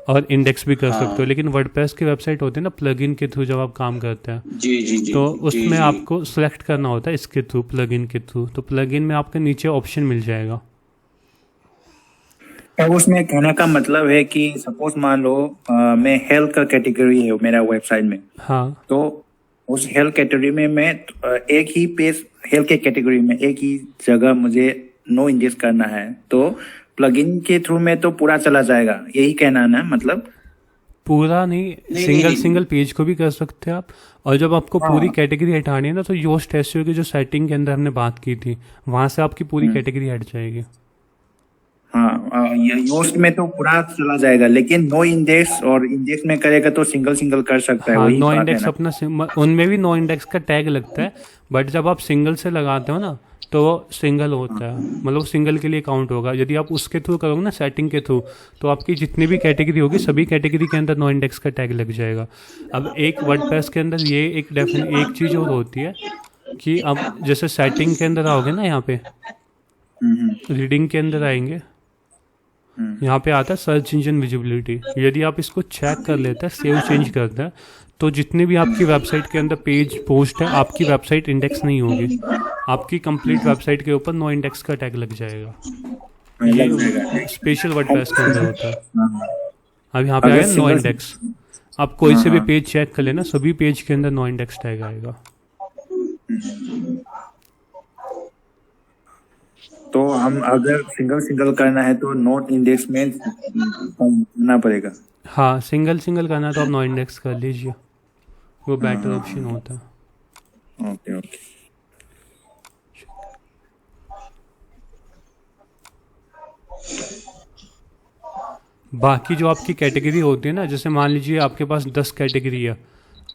Speaker 1: और इंडेक्स भी कर सकते हो। लेकिन वर्डप्रेस की वेबसाइट होती है ना प्लगइन के थ्रू जब आप काम करते हैं,
Speaker 6: जी,
Speaker 1: तो उसमें आपको सेलेक्ट करना होता है इसके थ्रू, प्लगइन के थ्रू। तो प्लगइन में आपके नीचे ऑप्शन मिल जाएगा।
Speaker 7: अब उसमें कहने का मतलब है कि सपोज मान लो मैं हेल्थ का कैटेगरी है मेरा वेबसाइट में,
Speaker 1: हाँ,
Speaker 7: तो उस हेल्थ कैटेगरी में मैं एक ही पेज हेल्थ के कैटेगरी में एक ही जगह मुझे नो इंडेक्स करना है, तो प्लगइन के थ्रू में तो पूरा चला जाएगा, यही कहना है ना? मतलब
Speaker 1: पूरा नहीं, सिंगल पेज को भी कर सकते हैं आप। और जब आपको पूरी कैटेगरी हटानी है ना, तो योस्ट एसईओ की जो सेटिंग के अंदर हमने बात की थी वहां से आपकी पूरी कैटेगरी हट जाएगी।
Speaker 7: हाँ, योस्ट में तो पूरा चला जाएगा, लेकिन नो इंडेक्स और इंडेक्स में करेगा तो सिंगल कर सकता है।
Speaker 1: हाँ,
Speaker 7: वही
Speaker 1: नो
Speaker 7: बात
Speaker 1: इंडेक्स
Speaker 7: है ना?
Speaker 1: अपना उनमें भी नो इंडेक्स का टैग लगता है, बट जब आप सिंगल से लगाते हो ना तो वो सिंगल होता है, मतलब सिंगल के लिए काउंट होगा। यदि आप उसके थ्रू करोगे ना सेटिंग के थ्रू, तो आपकी जितनी भी कैटेगरी होगी सभी कैटेगरी के अंदर नो इंडेक्स का टैग लग जाएगा। अब एक वर्डप्रेस के अंदर ये एक चीज़ और होती है कि अब जैसे सेटिंग के अंदर आओगे ना, यहाँ पे रीडिंग के अंदर आएंगे, यहाँ पे आता है सर्च इंजन विजिबिलिटी। यदि आप इसको चेक कर लेते हैं, सेव चेंज करते हैं, तो जितनी भी आपकी वेबसाइट के अंदर पेज पोस्ट है आपकी वेबसाइट इंडेक्स नहीं होगी, आपकी कंप्लीट वेबसाइट के ऊपर नो इंडेक्स का टैग लग जाएगा। ये स्पेशल वर्डप्रेस के अंदर होता है। अब यहाँ पे आया नो इंडेक्स, आप कोई से भी पेज चेक कर लेना, सभी पेज के अंदर नो इंडेक्स टैग आएगा।
Speaker 7: तो हम अगर सिंगल करना है तो नोट इंडेक्स में करना पड़ेगा।
Speaker 1: हाँ, सिंगल करना है तो आप नो इंडेक्स कर लीजिए, वो बेटर ऑप्शन होता है।
Speaker 7: ओके।
Speaker 1: बाकी जो आपकी कैटेगरी होती है ना, जैसे मान लीजिए आपके पास 10 कैटेगरी है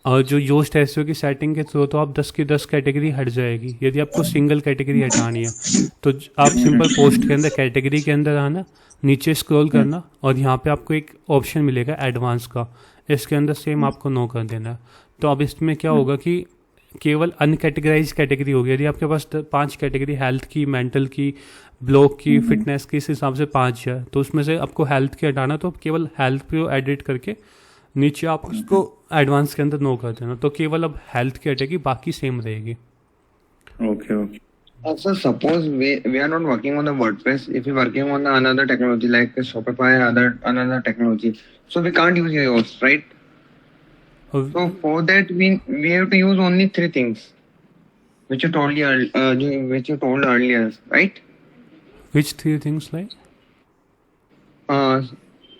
Speaker 1: और जो योस्ट एसईओ की सेटिंग के थ्रू तो आप 10 की 10 कैटेगरी हट जाएगी। यदि आपको सिंगल कैटेगरी हटानी है तो आप सिंपल पोस्ट के अंदर कैटेगरी के अंदर आना, नीचे स्क्रॉल करना और यहाँ पे आपको एक ऑप्शन मिलेगा एडवांस का, इसके अंदर सेम आपको नो कर देना है। तो अब इसमें क्या होगा कि केवल अनकैटेगराइज कैटेगरी होगी। यदि आपके पास 5 कैटेगरी हेल्थ की, मेंटल की, ब्लॉग की, फिटनेस की, इस हिसाब से 5 है, तो उसमें से आपको हेल्थ की हटाना, तो केवल हेल्थ पे एडिट करके नीचे आप उसको एडवांस के अंदर नो कर देना, तो केवल अब हेल्थ की हटेगी, बाकी सेम रहेगी।
Speaker 3: Okay. Also, suppose we are not working on the WordPress. If we're working on another technology like Shopify, another technology, so we can't use yours, right? So for that we have to use only 3 things, which you told earlier, right?
Speaker 1: Which 3 things like?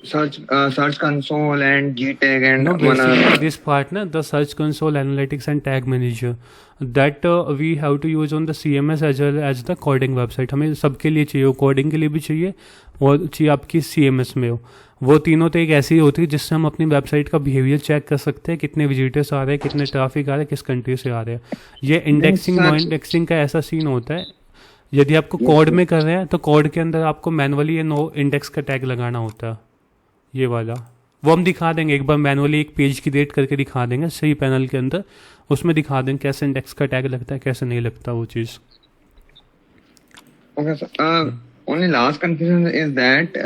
Speaker 3: Search console and GTag and
Speaker 1: no, basically this part na, the search console, analytics and tag manager, that we have to use on the CMS as well as the coding website. हमें सबके लिए चाहिए, coding के लिए भी चाहिए और चाहिए आपकी CMS में हो। वो तीनों तो एक ऐसी होती है जिससे हम अपनी वेबसाइट का बिहेवियर चेक कर सकते हैं, कितने विजिटर्स आ रहे हैं, कितने ट्रैफिक आ रहे हैं, किस कंट्री से आ रहे हैं। ये इंडेक्सिंग, नो इंडेक्सिंग का ऐसा सीन होता है, यदि आपको कोड में कर रहे हैं तो कोड के अंदर आपको मैनुअली ये नो इंडेक्स का टैग लगाना होता है, ये वाला। वो हम दिखा देंगे एक बार मैनुअली, एक पेज क्रिएट करके दिखा देंगे सही पैनल के अंदर, उसमें दिखा देंगे कैसे इंडेक्स का टैग लगता है कैसे नहीं लगता वो चीज़।
Speaker 3: Okay, so only last confusion is that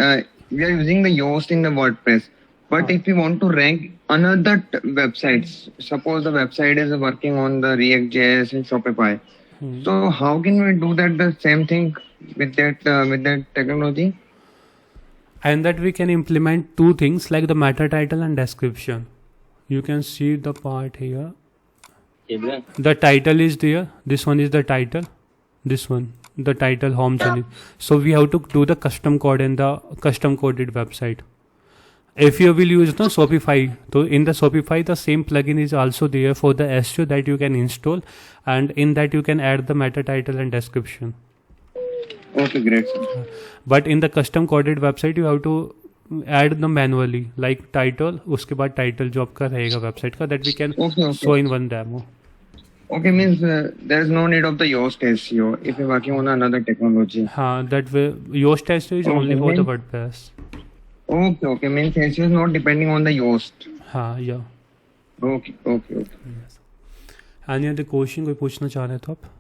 Speaker 3: we are using the Yoast in the WordPress, but if we want to rank another websites, suppose the website is working on the React.js and Shopify, so how can we do that the same thing with that technology?
Speaker 1: And that we can implement two things like the meta title and description. You can see the part here. The title is there. This one is the title. This one, the title home channel. So we have to do the custom code in the custom coded website. If you will use the Shopify, so in the Shopify the same plugin is also there for the SEO that you can install, and in that you can add the meta title and description.
Speaker 3: Okay, great, sir.
Speaker 1: But in the custom coded website you have to add them manually, like title, उसके बाद title जो आपका रहेगा website का, that we can show in one demo.
Speaker 3: Okay, means there is no need of the Yoast SEO if you're working on another technology.
Speaker 1: हाँ, that way Yoast SEO is only for the WordPress.
Speaker 3: Okay, means SEO is not depending on the Yoast.
Speaker 1: हाँ, yeah.
Speaker 3: Okay.
Speaker 1: Any other question कोई पूछना चाह रहे तो आप?